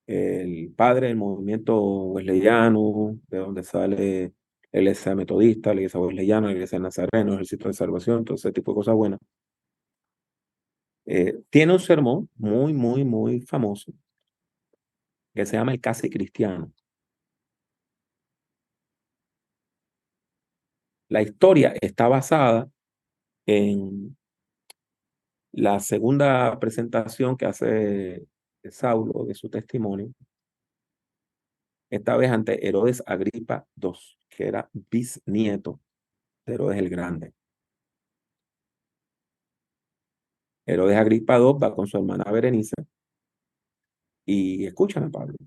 el padre del movimiento wesleyano, de donde sale la iglesia metodista, la iglesia wesleyana, la iglesia nazareno, el ejército de salvación, todo ese tipo de cosas buenas. Tiene un sermón muy, muy, muy famoso que se llama el Casi Cristiano. La historia está basada en la segunda presentación que hace Saulo de su testimonio, esta vez ante Herodes Agripa II, que era bisnieto de Herodes el Grande. Herodes Agripa II va con su hermana Berenice y escuchan a Pablo.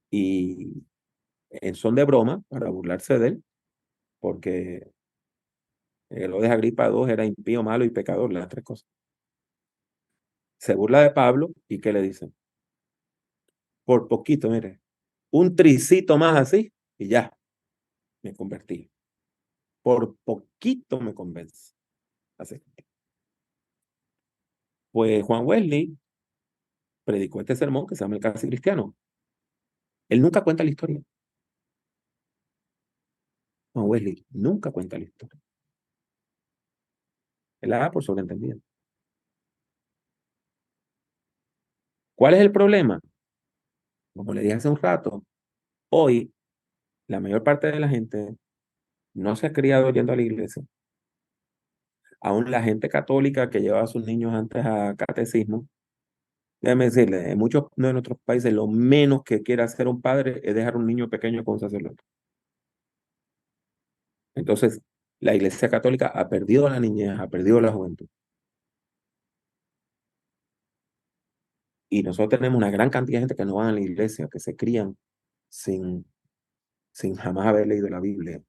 Y en son de broma, para burlarse de él, porque Herodes Agripa II era impío, malo y pecador, las tres cosas. Se burla de Pablo y ¿qué le dicen? Por poquito, mire, un tricito más así y ya, me convertí. Por poquito me convence. Así. Pues Juan Wesley predicó este sermón que se llama el Casi Cristiano. Él nunca cuenta la historia. Juan Wesley nunca cuenta la historia. Él la da por sobreentendida. ¿Cuál es el problema? Como le dije hace un rato, hoy la mayor parte de la gente no se ha criado yendo a la iglesia. Aún la gente católica que lleva a sus niños antes a catecismo, déjeme decirle, en muchos de nuestros países lo menos que quiere hacer un padre es dejar un niño pequeño con un sacerdote. Entonces, la Iglesia Católica ha perdido la niñez, ha perdido la juventud. Y nosotros tenemos una gran cantidad de gente que no van a la iglesia, que se crían sin jamás haber leído la Biblia.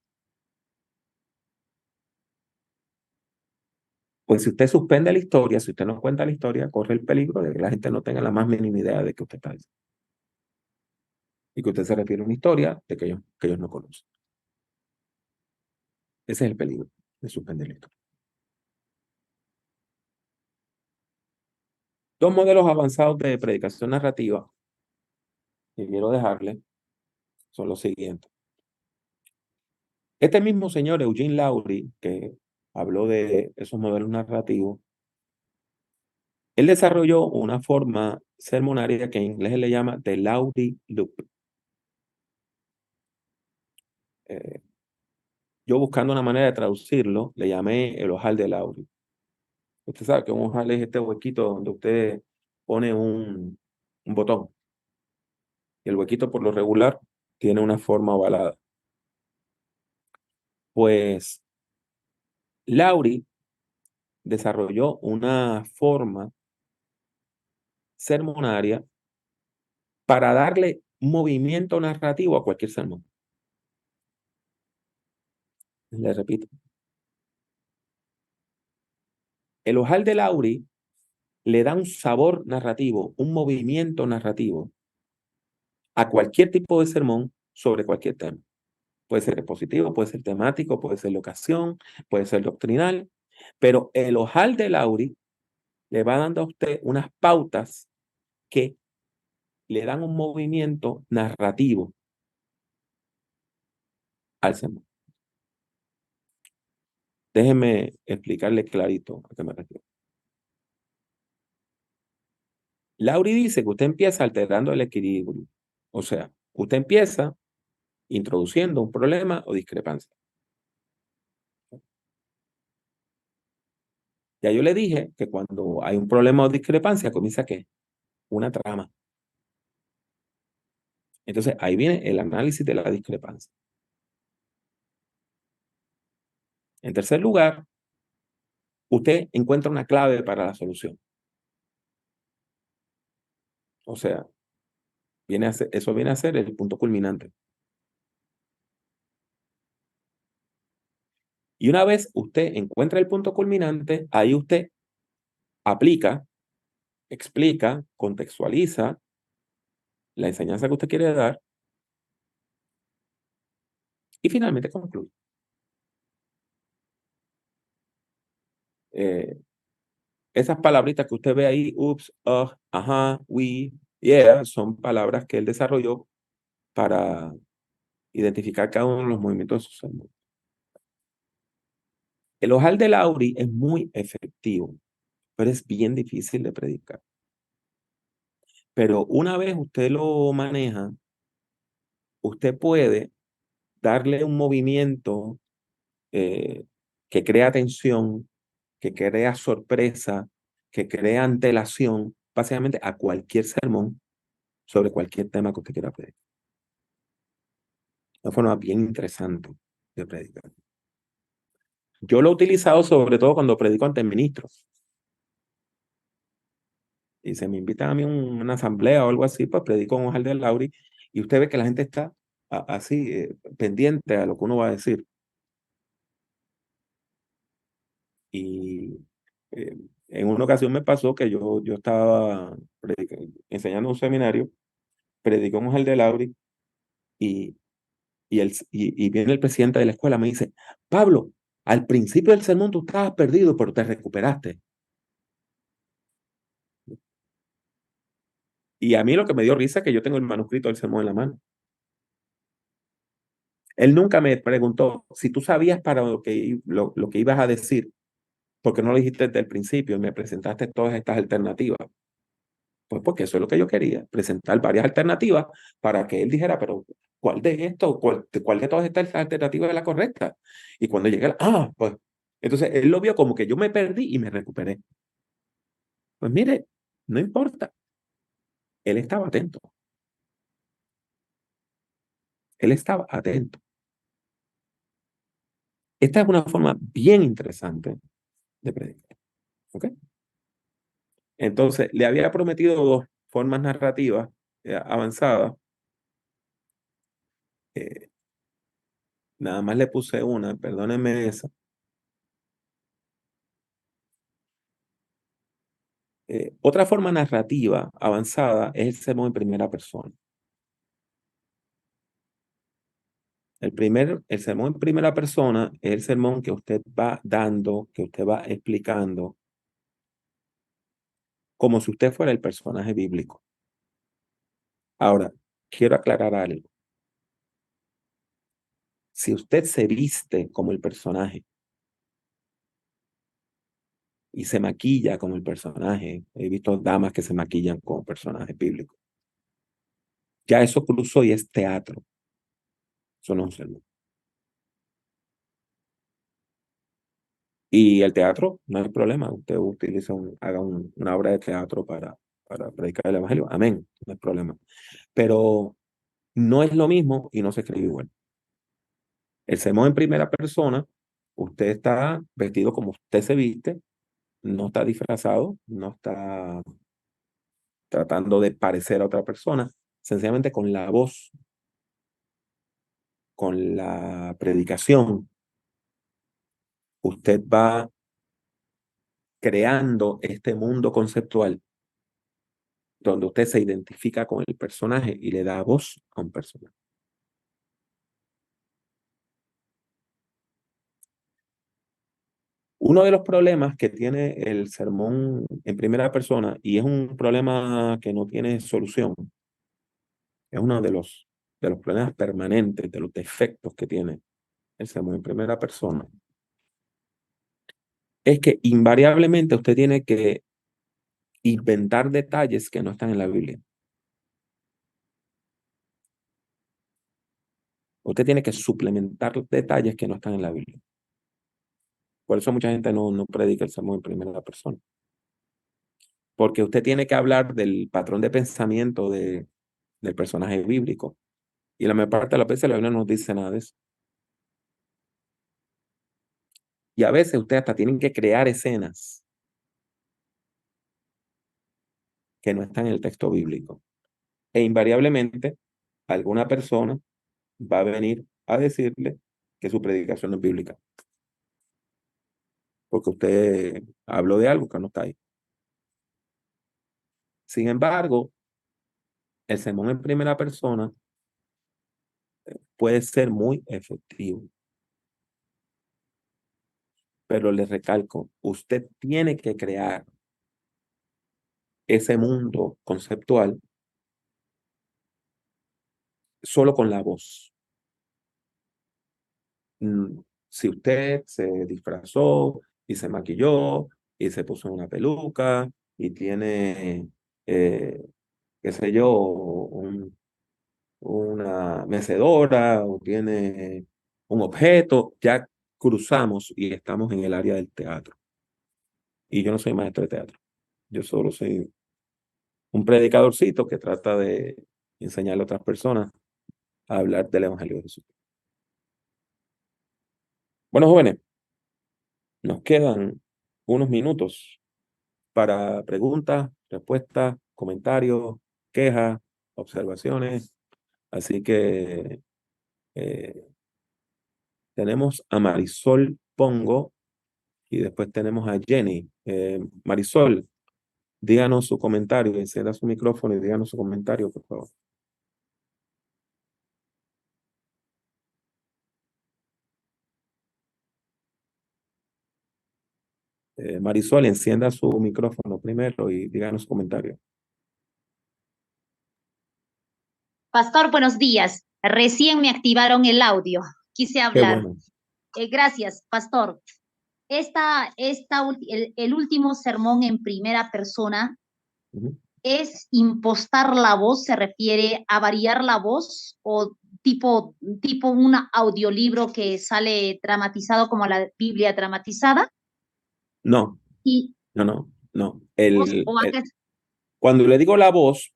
Pues si usted suspende la historia, si usted no cuenta la historia, corre el peligro de que la gente no tenga la más mínima idea de que usted está diciendo. Y que usted se refiere a una historia de que ellos no conocen. Ese es el peligro de suspender la historia. Dos modelos avanzados de predicación narrativa que quiero dejarle son los siguientes. Este mismo señor, Eugene Lowry, que habló de esos modelos narrativos, él desarrolló una forma sermonaria que en inglés le llama The Lowry Loop. Yo buscando una manera de traducirlo, le llamé el ojal de Lowry. Usted sabe que un ojal es este huequito donde usted pone un botón. Y el huequito por lo regular tiene una forma ovalada. Pues Lowry desarrolló una forma sermonaria para darle movimiento narrativo a cualquier sermón. Le repito. El ojal de Lowry le da un sabor narrativo, un movimiento narrativo a cualquier tipo de sermón sobre cualquier tema. Puede ser expositivo, puede ser temático, puede ser de ocasión, puede ser doctrinal, pero el ojal de Lowry le va dando a usted unas pautas que le dan un movimiento narrativo al sermón. Déjeme explicarle clarito a qué me refiero. Lowry dice que usted empieza alterando el equilibrio. O sea, usted empieza introduciendo un problema o discrepancia. Ya yo le dije que cuando hay un problema o discrepancia, comienza ¿qué? Una trama. Entonces, ahí viene el análisis de la discrepancia. En tercer lugar, usted encuentra una clave para la solución. O sea, eso viene a ser el punto culminante. Y una vez usted encuentra el punto culminante, ahí usted aplica, explica, contextualiza la enseñanza que usted quiere dar y finalmente concluye. Esas palabritas que usted ve ahí, ups, ajá, we, yeah, son palabras que él desarrolló para identificar cada uno de los movimientos de su sermón. El ojal de Lowry es muy efectivo, pero es bien difícil de predicar. Pero una vez usted lo maneja, usted puede darle un movimiento que crea tensión, que crea sorpresa, que crea antelación, básicamente a cualquier sermón sobre cualquier tema que usted quiera predicar. Una forma bien interesante de predicar. Yo lo he utilizado sobre todo cuando predico ante ministros. Y se me invitan a mí a una asamblea o algo así, pues predico en ojal de Lowry y usted ve que la gente está así pendiente a lo que uno va a decir. Y en una ocasión me pasó que yo estaba enseñando un seminario, predicó en ojal de Lowry y viene el presidente de la escuela, me dice, Pablo, al principio del sermón tú estabas perdido, pero te recuperaste. Y a mí lo que me dio risa es que yo tengo el manuscrito del sermón en la mano. Él nunca me preguntó si tú sabías para lo que ibas a decir, porque no lo dijiste desde el principio y me presentaste todas estas alternativas. Pues porque eso es lo que yo quería, presentar varias alternativas para que él dijera, pero ¿cuál de esto? ¿Cuál de todas estas alternativas es la correcta? Y cuando llegué, pues, entonces él lo vio como que yo me perdí y me recuperé. Pues mire, no importa. Él estaba atento. Él estaba atento. Esta es una forma bien interesante de predicar. ¿Ok? Entonces, le había prometido 2 formas narrativas avanzadas. Nada más le puse una, perdónenme esa. Otra forma narrativa avanzada es el sermón en primera persona. El sermón en primera persona es el sermón que usted va dando, que usted va explicando, como si usted fuera el personaje bíblico. Ahora, quiero aclarar algo. Si usted se viste como el personaje y se maquilla como el personaje, he visto damas que se maquillan como personajes bíblicos, ya eso cruzó y es teatro. Eso no es un sermón. Y el teatro, no hay problema. Usted utiliza haga una obra de teatro para predicar el evangelio. Amén. No hay problema. Pero no es lo mismo y no se escribe igual. El sermón en primera persona, usted está vestido como usted se viste, no está disfrazado, no está tratando de parecer a otra persona, sencillamente con la voz, con la predicación, usted va creando este mundo conceptual donde usted se identifica con el personaje y le da voz a un personaje. Uno de los problemas que tiene el sermón en primera persona, y es un problema que no tiene solución, es uno de los problemas permanentes, de los defectos que tiene el sermón en primera persona, es que invariablemente usted tiene que inventar detalles que no están en la Biblia. Usted tiene que suplementar detalles que no están en la Biblia. Por eso mucha gente no predica el sermón en primera persona. Porque usted tiene que hablar del patrón de pensamiento del personaje bíblico. Y la mayor parte de las veces la Biblia no nos dice nada de eso. Y a veces usted hasta tiene que crear escenas que no están en el texto bíblico. E invariablemente, alguna persona va a venir a decirle que su predicación no es bíblica. Porque usted habló de algo que no está ahí. Sin embargo, el sermón en primera persona puede ser muy efectivo. Pero les recalco, usted tiene que crear ese mundo conceptual solo con la voz. Si usted se disfrazó y se maquilló y se puso una peluca y tiene, qué sé yo, una mecedora o tiene un objeto, ya cruzamos y estamos en el área del teatro. Y yo no soy maestro de teatro. Yo solo soy un predicadorcito que trata de enseñarle a otras personas a hablar del Evangelio de Jesús. Bueno, jóvenes, nos quedan unos minutos para preguntas, respuestas, comentarios, quejas, observaciones. Así que tenemos a Marisol Pongo y después tenemos a Jenny. Marisol, díganos su comentario, encienda su micrófono y díganos su comentario, por favor. Marisol, encienda su micrófono primero y díganos su comentario. Pastor, buenos días. Recién me activaron el audio. Quise hablar. Qué bueno. Gracias, Pastor. El último sermón en primera persona es impostar la voz, se refiere a variar la voz o tipo un audiolibro que sale dramatizado como la Biblia dramatizada. No, y no. acá, Cuando le digo la voz,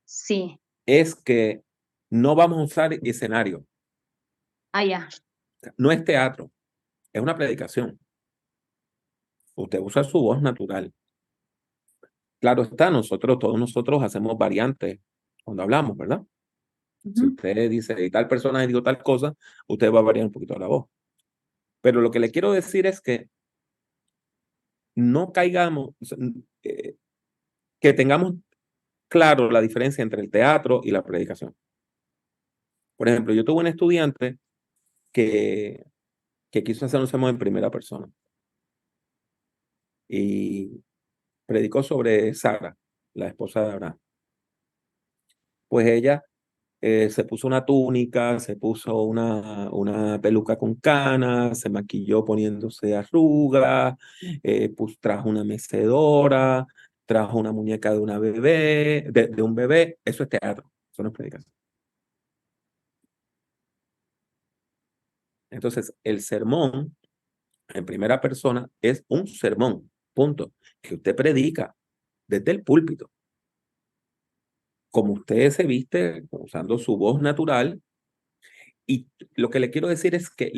sí. es que no vamos a usar escenario. Ah, ya. No es teatro. es una predicación. Usted usa su voz natural. Claro está, todos nosotros hacemos variantes cuando hablamos, ¿verdad? Si usted dice, y tal persona dijo tal cosa, usted va a variar un poquito la voz. Pero lo que le quiero decir es que no caigamos, que tengamos claro la diferencia entre el teatro y la predicación. Por ejemplo, yo tuve un estudiante que quiso hacer un sermón en primera persona y predicó sobre Sara, la esposa de Abraham. Pues ella se puso una túnica, se puso una peluca con canas, se maquilló poniéndose arrugas, trajo una mecedora, trajo una muñeca de una bebé, de un bebé. Eso es teatro, eso no es predicación. Entonces, el sermón en primera persona es un sermón, punto, que usted predica desde el púlpito. Como usted se viste, usando su voz natural. Y lo que le quiero decir es que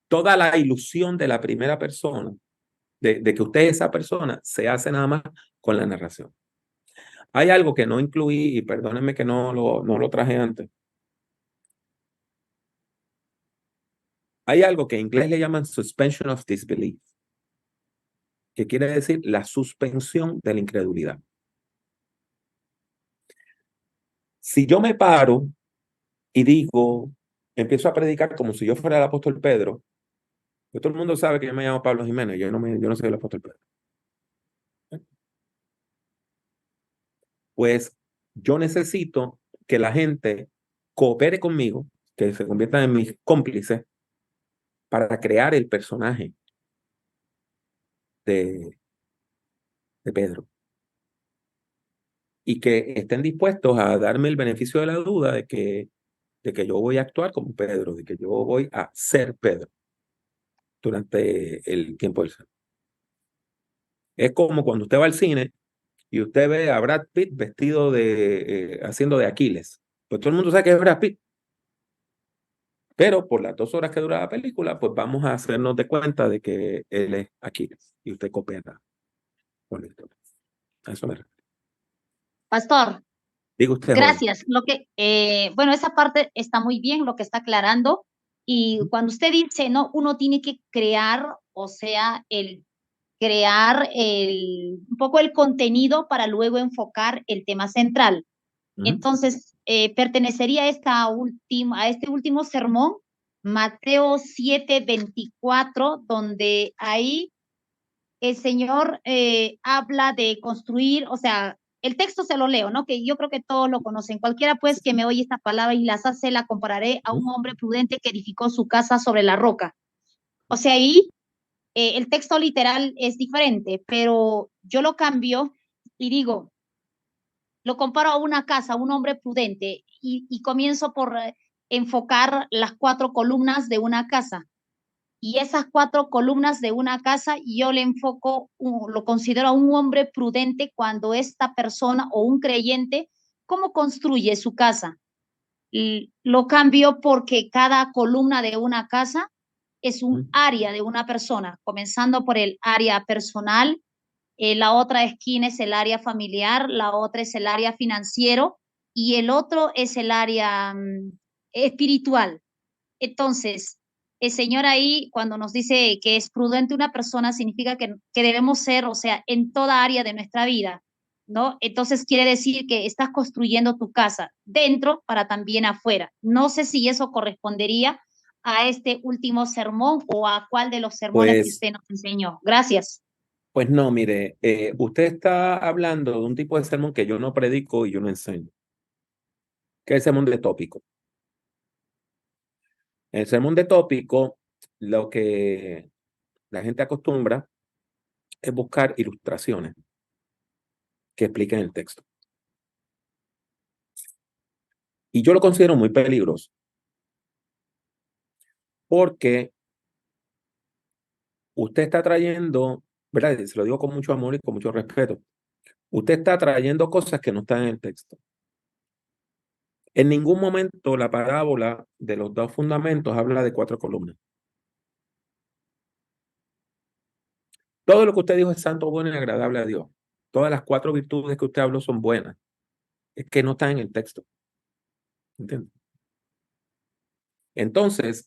toda la ilusión de la primera persona, de que usted es esa persona, se hace nada más con la narración. Hay algo que no incluí, y perdónenme que no lo traje antes. Hay algo que en inglés le llaman suspension of disbelief, que quiere decir la suspensión de la incredulidad. Si yo me paro y digo, empiezo a predicar como si yo fuera el apóstol Pedro, pues todo el mundo sabe que yo me llamo Pablo Jiménez, yo no soy el apóstol Pedro. Pues yo necesito que la gente coopere conmigo, que se conviertan en mis cómplices para crear el personaje de Pedro. Y que estén dispuestos a darme el beneficio de la duda de que yo voy a actuar como Pedro, de que yo voy a ser Pedro durante el tiempo del ser. Es como cuando usted va al cine y usted ve a Brad Pitt vestido haciendo de Aquiles. Pues todo el mundo sabe que es Brad Pitt. Pero por las 2 horas que dura la película, pues vamos a hacernos de cuenta de que él es Aquiles y usted coopera con la historia. A eso me refiero. Pastor, Diga usted, gracias. Bueno, esa parte está muy bien, lo que está aclarando. Y cuando usted dice, no, uno tiene que crear, o sea, crear un poco el contenido para luego enfocar el tema central. Entonces, pertenecería a este último sermón, Mateo 7:24, donde ahí el Señor habla de construir, o sea, el texto se lo leo, ¿no? Que yo creo que todos lo conocen. Cualquiera, pues, que me oye esta palabra y las hace, la compararé a un hombre prudente que edificó su casa sobre la roca. O sea, ahí el texto literal es diferente, pero yo lo cambio y digo, lo comparo a una casa, a un hombre prudente, y comienzo por enfocar las 4 columnas de una casa. Y esas 4 columnas de una casa, yo le enfoco, lo considero a un hombre prudente cuando esta persona o un creyente, ¿cómo construye su casa? Y lo cambio porque cada columna de una casa es un área de una persona, comenzando por el área personal, la otra esquina es el área familiar, la otra es el área financiero y el otro es el área espiritual. Entonces, el Señor ahí, cuando nos dice que es prudente una persona, significa que debemos ser, o sea, en toda área de nuestra vida, ¿no? Entonces quiere decir que estás construyendo tu casa dentro para también afuera. No sé si eso correspondería a este último sermón o a cuál de los sermones que usted nos enseñó. Gracias. Pues no, mire, usted está hablando de un tipo de sermón que yo no predico y yo no enseño, que es el sermón de tópico. En el sermón de tópico, lo que la gente acostumbra es buscar ilustraciones que expliquen el texto. Y yo lo considero muy peligroso, porque usted está trayendo, ¿verdad? Se lo digo con mucho amor y con mucho respeto. Usted está trayendo cosas que no están en el texto. En ningún momento la parábola de los 2 fundamentos habla de 4 columnas. Todo lo que usted dijo es santo, bueno y agradable a Dios. Todas las 4 virtudes que usted habló son buenas. Es que no están en el texto. ¿Entiende? Entonces,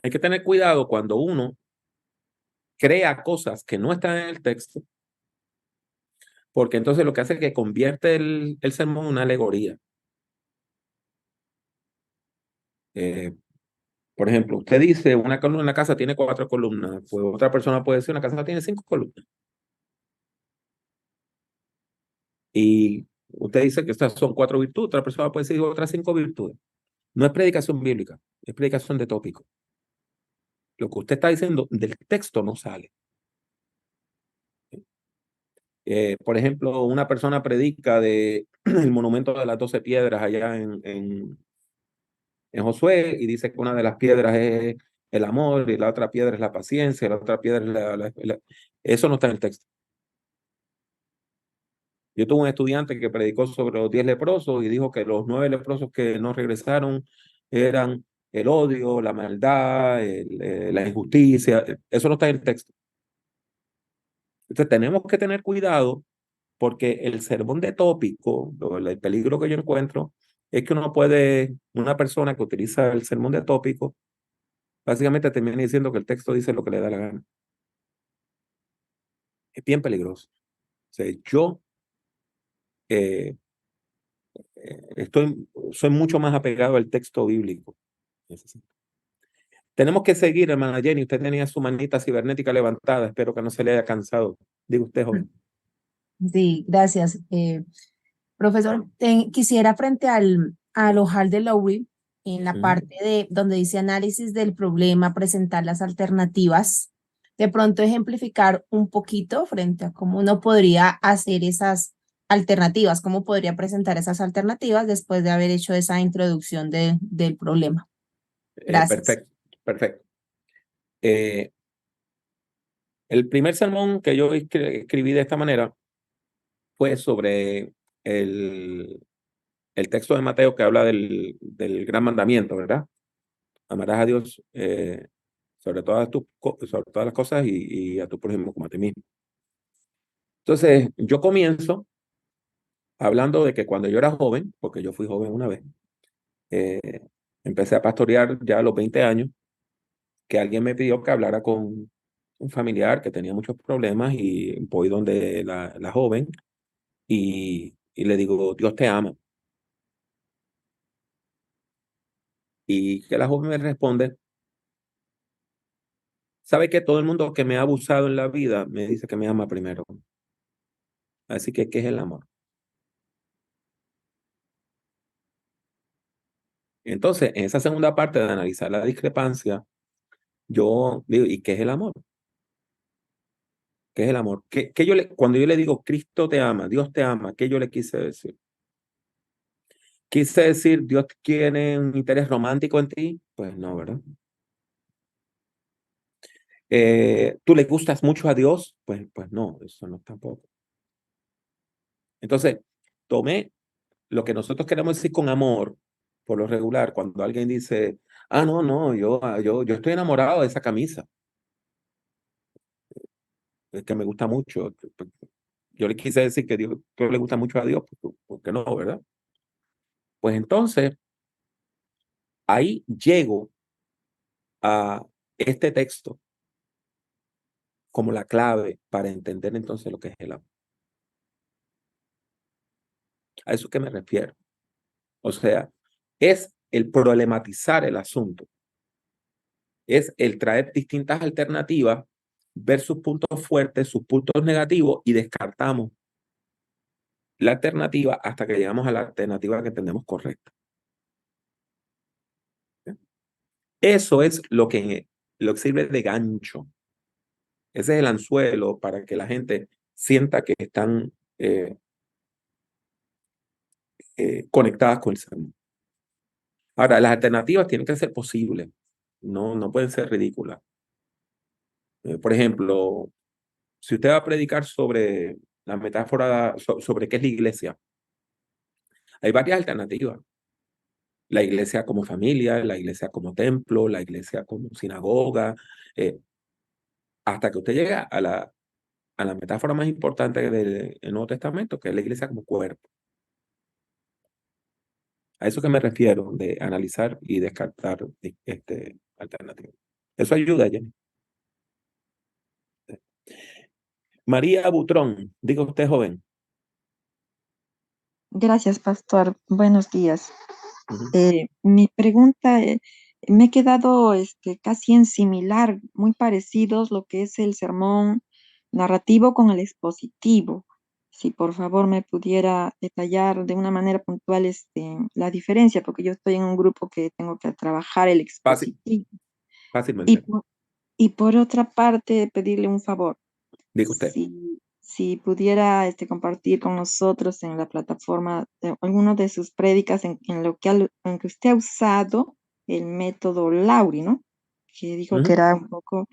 hay que tener cuidado cuando uno crea cosas que no están en el texto, porque entonces lo que hace es que convierte el sermón en una alegoría. Por ejemplo, usted dice una casa tiene 4 columnas, pues otra persona puede decir una casa tiene 5 columnas. Y usted dice que estas son 4 virtudes, otra persona puede decir otras 5 virtudes. No es predicación bíblica, es predicación de tópico. Lo que usted está diciendo del texto no sale. Por ejemplo, una persona predica de el monumento de las 12 piedras allá en Josué y dice que una de las piedras es el amor y la otra piedra es la paciencia, y la otra piedra es Eso no está en el texto. Yo tuve un estudiante que predicó sobre los 10 leprosos y dijo que los 9 leprosos que no regresaron eran el odio, la maldad, la injusticia. Eso no está en el texto. Entonces tenemos que tener cuidado porque el sermón de tópico, el peligro que yo encuentro es que una persona que utiliza el sermón de tópico, básicamente termina diciendo que el texto dice lo que le da la gana. Es bien peligroso. O sea, yo soy mucho más apegado al texto bíblico. Tenemos que seguir, hermana Jenny. Usted tenía su manita cibernética levantada. Espero que no se le haya cansado. Diga usted, joven. Sí, gracias. Profesor, quisiera frente al ojal de Lowry, en la parte de donde dice análisis del problema, presentar las alternativas, de pronto ejemplificar un poquito frente a cómo uno podría hacer esas alternativas, cómo podría presentar esas alternativas después de haber hecho esa introducción del problema. Gracias. Perfecto, perfecto. El primer sermón que yo escribí de esta manera fue sobre el texto de Mateo que habla del gran mandamiento, ¿verdad? Amarás a Dios sobre todas las cosas y a tu prójimo como a ti mismo. Entonces, yo comienzo hablando de que cuando yo era joven, porque yo fui joven una vez, empecé a pastorear ya a los 20 años, que alguien me pidió que hablara con un familiar que tenía muchos problemas y voy donde la joven y le digo, Dios te ama. Y que la joven me responde, ¿sabe que todo el mundo que me ha abusado en la vida me dice que me ama primero? Así que, ¿qué es el amor? Entonces, en esa segunda parte de analizar la discrepancia, yo digo, ¿y qué es el amor? ¿Qué es el amor? Cuando yo le digo, Cristo te ama, Dios te ama, ¿qué yo le quise decir? ¿Quise decir, Dios tiene un interés romántico en ti? Pues no, ¿verdad? ¿Tú le gustas mucho a Dios? Pues no, eso no tampoco. Entonces, tomé lo que nosotros queremos decir con amor, por lo regular, cuando alguien dice, no, yo estoy enamorado de esa camisa, es que me gusta mucho. Yo le quise decir que Dios le gusta mucho a Dios, ¿por qué no, verdad? Pues entonces, ahí llego a este texto como la clave para entender entonces lo que es el amor. A eso que me refiero. O sea, es el problematizar el asunto. Es el traer distintas alternativas, ver sus puntos fuertes, sus puntos negativos y descartamos la alternativa hasta que llegamos a la alternativa que entendemos correcta. Eso es lo que sirve de gancho. Ese es el anzuelo para que la gente sienta que están conectadas con el sermón. Ahora, las alternativas tienen que ser posibles, no pueden ser ridículas. Por ejemplo, si usted va a predicar sobre la metáfora, sobre qué es la iglesia, hay varias alternativas. La iglesia como familia, la iglesia como templo, la iglesia como sinagoga, hasta que usted llega a a la metáfora más importante del Nuevo Testamento, que es la iglesia como cuerpo. A eso que me refiero, de analizar y descartar alternativas. Eso ayuda, Jenny. María Butrón, diga usted, joven. Gracias, pastor. Buenos días. Ujú. Mi pregunta, me he quedado casi en similar, muy parecidos lo que es el sermón narrativo con el expositivo. Si por favor me pudiera detallar de una manera puntual la diferencia, porque yo estoy en un grupo que tengo que trabajar el expositivo. Y Fácilmente. y por otra parte, pedirle un favor. Diga usted. Si pudiera compartir con nosotros en la plataforma alguno de sus prédicas en que usted ha usado el método Lauri, ¿no? Que dijo que era un poco,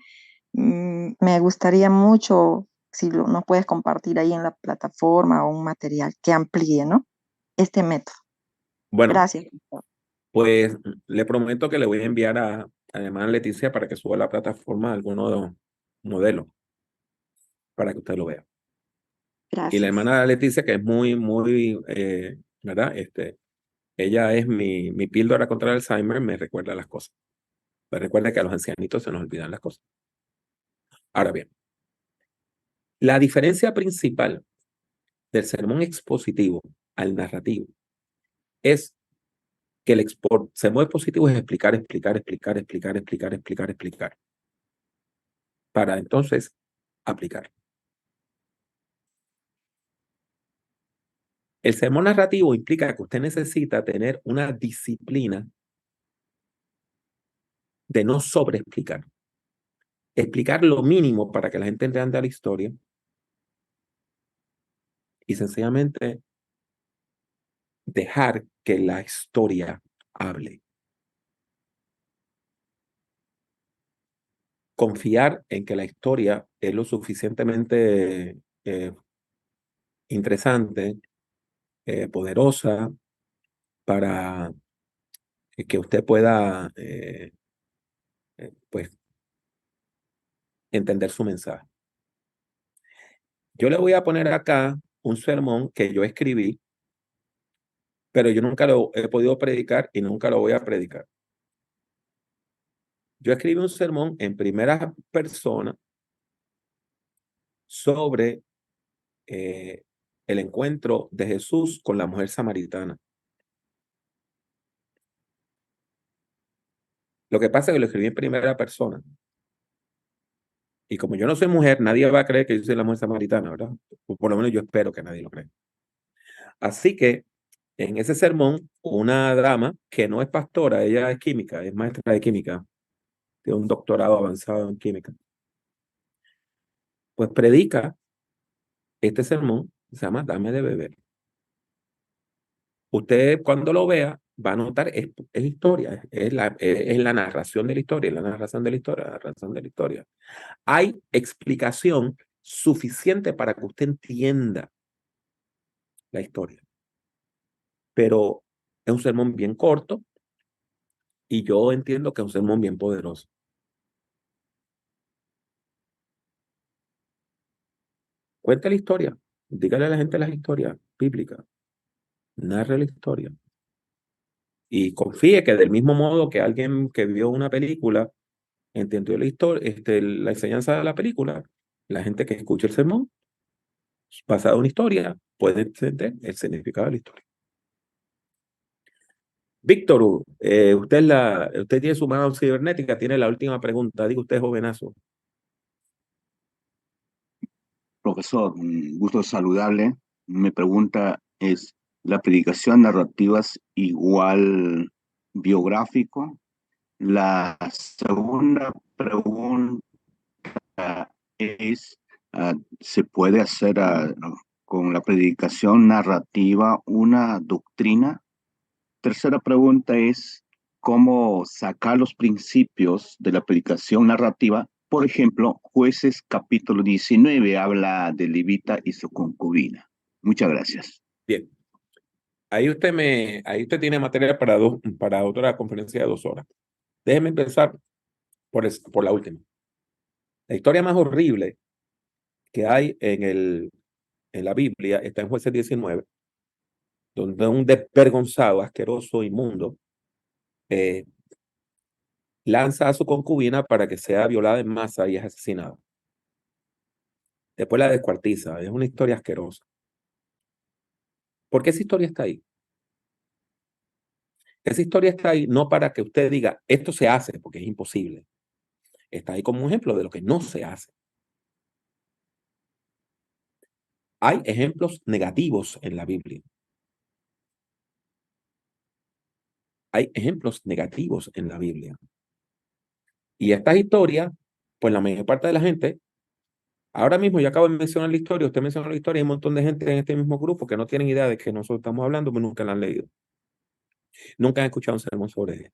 me gustaría mucho si nos puedes compartir ahí en la plataforma o un material que amplíe, ¿no? Este método. Bueno, Gracias. pues le prometo que le voy a enviar a la hermana Leticia para que suba a la plataforma alguno de los modelos para que usted lo vea. Y la Gracias. hermana Leticia, que es muy, ¿verdad? Ella es mi píldora contra el Alzheimer, me recuerda las cosas. Me recuerda que a los ancianitos se nos olvidan las cosas. Ahora bien, la diferencia principal del sermón expositivo al narrativo es que el sermón expositivo es explicar, para entonces aplicar. El sermón narrativo implica que usted necesita tener una disciplina de no sobreexplicar. Explicar lo mínimo para que la gente entienda la historia y sencillamente dejar que la historia hable. Confiar en que la historia es lo suficientemente interesante, poderosa, para que usted pueda pues, entender su mensaje. Yo le voy a poner acá un sermón que yo escribí, pero yo nunca lo he podido predicar y nunca lo voy a predicar. Yo escribí un sermón en primera persona sobre el encuentro de Jesús con la mujer samaritana. Lo que pasa es que lo escribí en primera persona. Y como yo no soy mujer, nadie va a creer que yo soy la mujer samaritana, ¿verdad? O por lo menos yo espero que nadie lo crea. Así que en ese sermón, una dama que no es pastora, ella es química, es maestra de química, tiene un doctorado avanzado en química, pues predica este sermón, se llama Dame de beber. Usted cuando lo vea va a notar, es historia, es la narración de la historia, la narración de la historia, la narración de la historia. Hay explicación suficiente para que usted entienda la historia. Pero es un sermón bien corto y yo entiendo que es un sermón bien poderoso. Cuente la historia, dígale a la gente las historias bíblicas, narre la historia. Y confíe que del mismo modo que alguien que vio una película entendió la historia, la enseñanza de la película, la gente que escucha el sermón, basado en una historia, puede entender el significado de la historia. Víctor, usted tiene su mano cibernética, tiene la última pregunta. Diga usted, jovenazo. Profesor, un gusto saludarle. Mi pregunta es, ¿la predicación narrativa es igual biográfico? La segunda pregunta es, ¿se puede hacer con la predicación narrativa una doctrina? Tercera pregunta es, ¿cómo sacar los principios de la predicación narrativa? Por ejemplo, Jueces capítulo 19 habla de Levita y su concubina. Muchas gracias. Bien. Ahí usted tiene material para otra conferencia de 2 horas. Déjeme empezar por la última. La historia más horrible que hay en la Biblia está en Jueces 19, donde un desvergonzado, asqueroso, inmundo, lanza a su concubina para que sea violada en masa y es asesinada. Después la descuartiza. Es una historia asquerosa. ¿Por qué esa historia está ahí? Esa historia está ahí no para que usted diga, esto se hace, porque es imposible. Está ahí como un ejemplo de lo que no se hace. Hay ejemplos negativos en la Biblia. Hay ejemplos negativos en la Biblia. Y estas historias, pues la mayor parte de la gente, ahora mismo yo acabo de mencionar la historia, usted mencionó la historia, hay un montón de gente en este mismo grupo que no tienen idea de que nosotros estamos hablando, pero nunca la han leído. Nunca han escuchado un sermón sobre ella.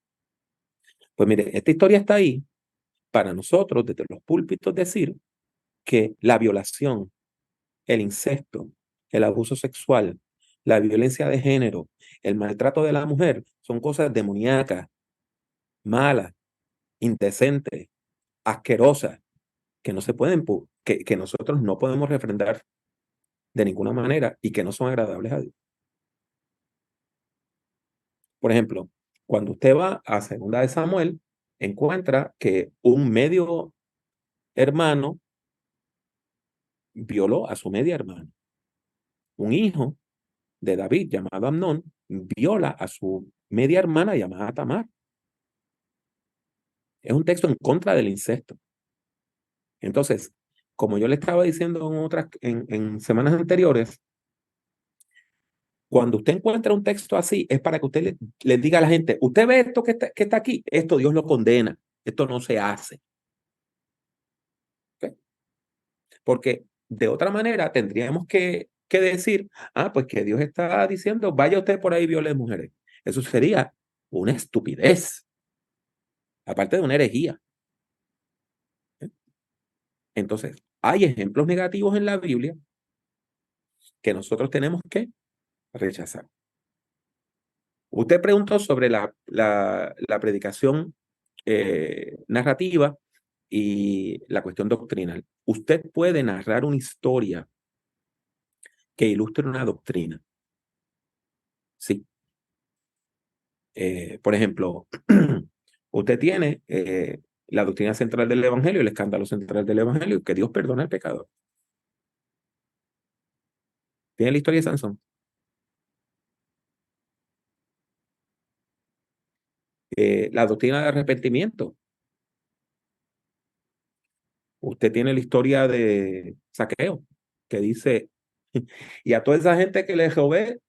Pues mire, esta historia está ahí para nosotros, desde los púlpitos, decir que la violación, el incesto, el abuso sexual, la violencia de género, el maltrato de la mujer, son cosas demoníacas, malas, indecentes, asquerosas, que no se pueden, que nosotros no podemos refrendar de ninguna manera y que no son agradables a Dios. Por ejemplo, cuando usted va a 2 de Samuel, encuentra que un medio hermano violó a su media hermana. Un hijo de David llamado Amnón viola a su media hermana llamada Tamar. Es un texto en contra del incesto. Entonces, como yo le estaba diciendo en semanas anteriores, cuando usted encuentra un texto así, es para que usted le diga a la gente, usted ve esto que está aquí, esto Dios lo condena, esto no se hace. ¿Okay? Porque de otra manera tendríamos que decir, pues que Dios está diciendo, vaya usted por ahí y viole mujeres. Eso sería una estupidez, aparte de una herejía. Entonces, hay ejemplos negativos en la Biblia que nosotros tenemos que rechazar. Usted preguntó sobre la predicación narrativa y la cuestión doctrinal. Usted puede narrar una historia que ilustre una doctrina. Sí. Por ejemplo, usted tiene la doctrina central del Evangelio, el escándalo central del Evangelio, que Dios perdona al pecador. Tiene la historia de Sansón. La doctrina de arrepentimiento. Usted tiene la historia de Zaqueo, que dice, y a toda esa gente que le robé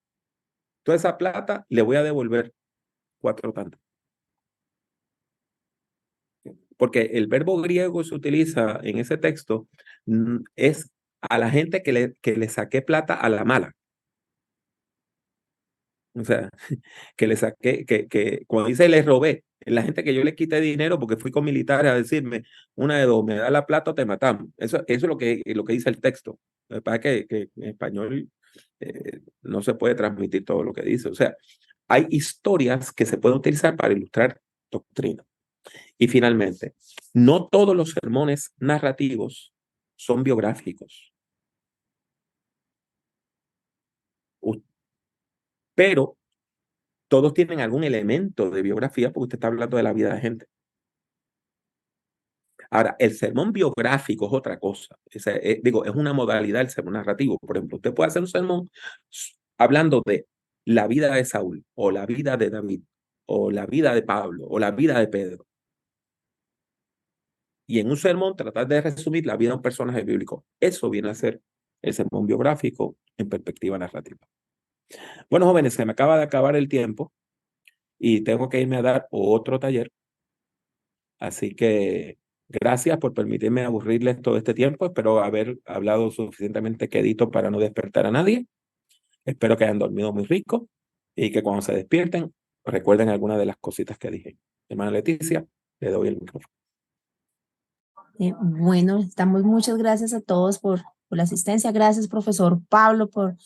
toda esa plata, le voy a devolver 4 tantos. Porque el verbo griego se utiliza en ese texto es a la gente que le saqué plata a la mala. O sea, que le saqué, que cuando dice le robé, es la gente que yo le quité dinero porque fui con militares a decirme, una de dos, me da la plata o te matamos. Eso es lo que dice el texto. Lo que pasa es que en español no se puede transmitir todo lo que dice. O sea, hay historias que se pueden utilizar para ilustrar doctrina. Y finalmente, no todos los sermones narrativos son biográficos. Pero todos tienen algún elemento de biografía porque usted está hablando de la vida de gente. Ahora, el sermón biográfico es otra cosa. Es una modalidad del sermón narrativo. Por ejemplo, usted puede hacer un sermón hablando de la vida de Saúl, o la vida de David, o la vida de Pablo, o la vida de Pedro. Y en un sermón tratar de resumir la vida de un personaje bíblico. Eso viene a ser el sermón biográfico en perspectiva narrativa. Bueno, jóvenes, se me acaba de acabar el tiempo y tengo que irme a dar otro taller. Así que gracias por permitirme aburrirles todo este tiempo. Espero haber hablado suficientemente quedito para no despertar a nadie. Espero que hayan dormido muy rico y que cuando se despierten recuerden alguna de las cositas que dije. Hermana Leticia, le doy el micrófono. Bueno, muchas gracias a todos por la asistencia. Gracias, profesor Pablo, por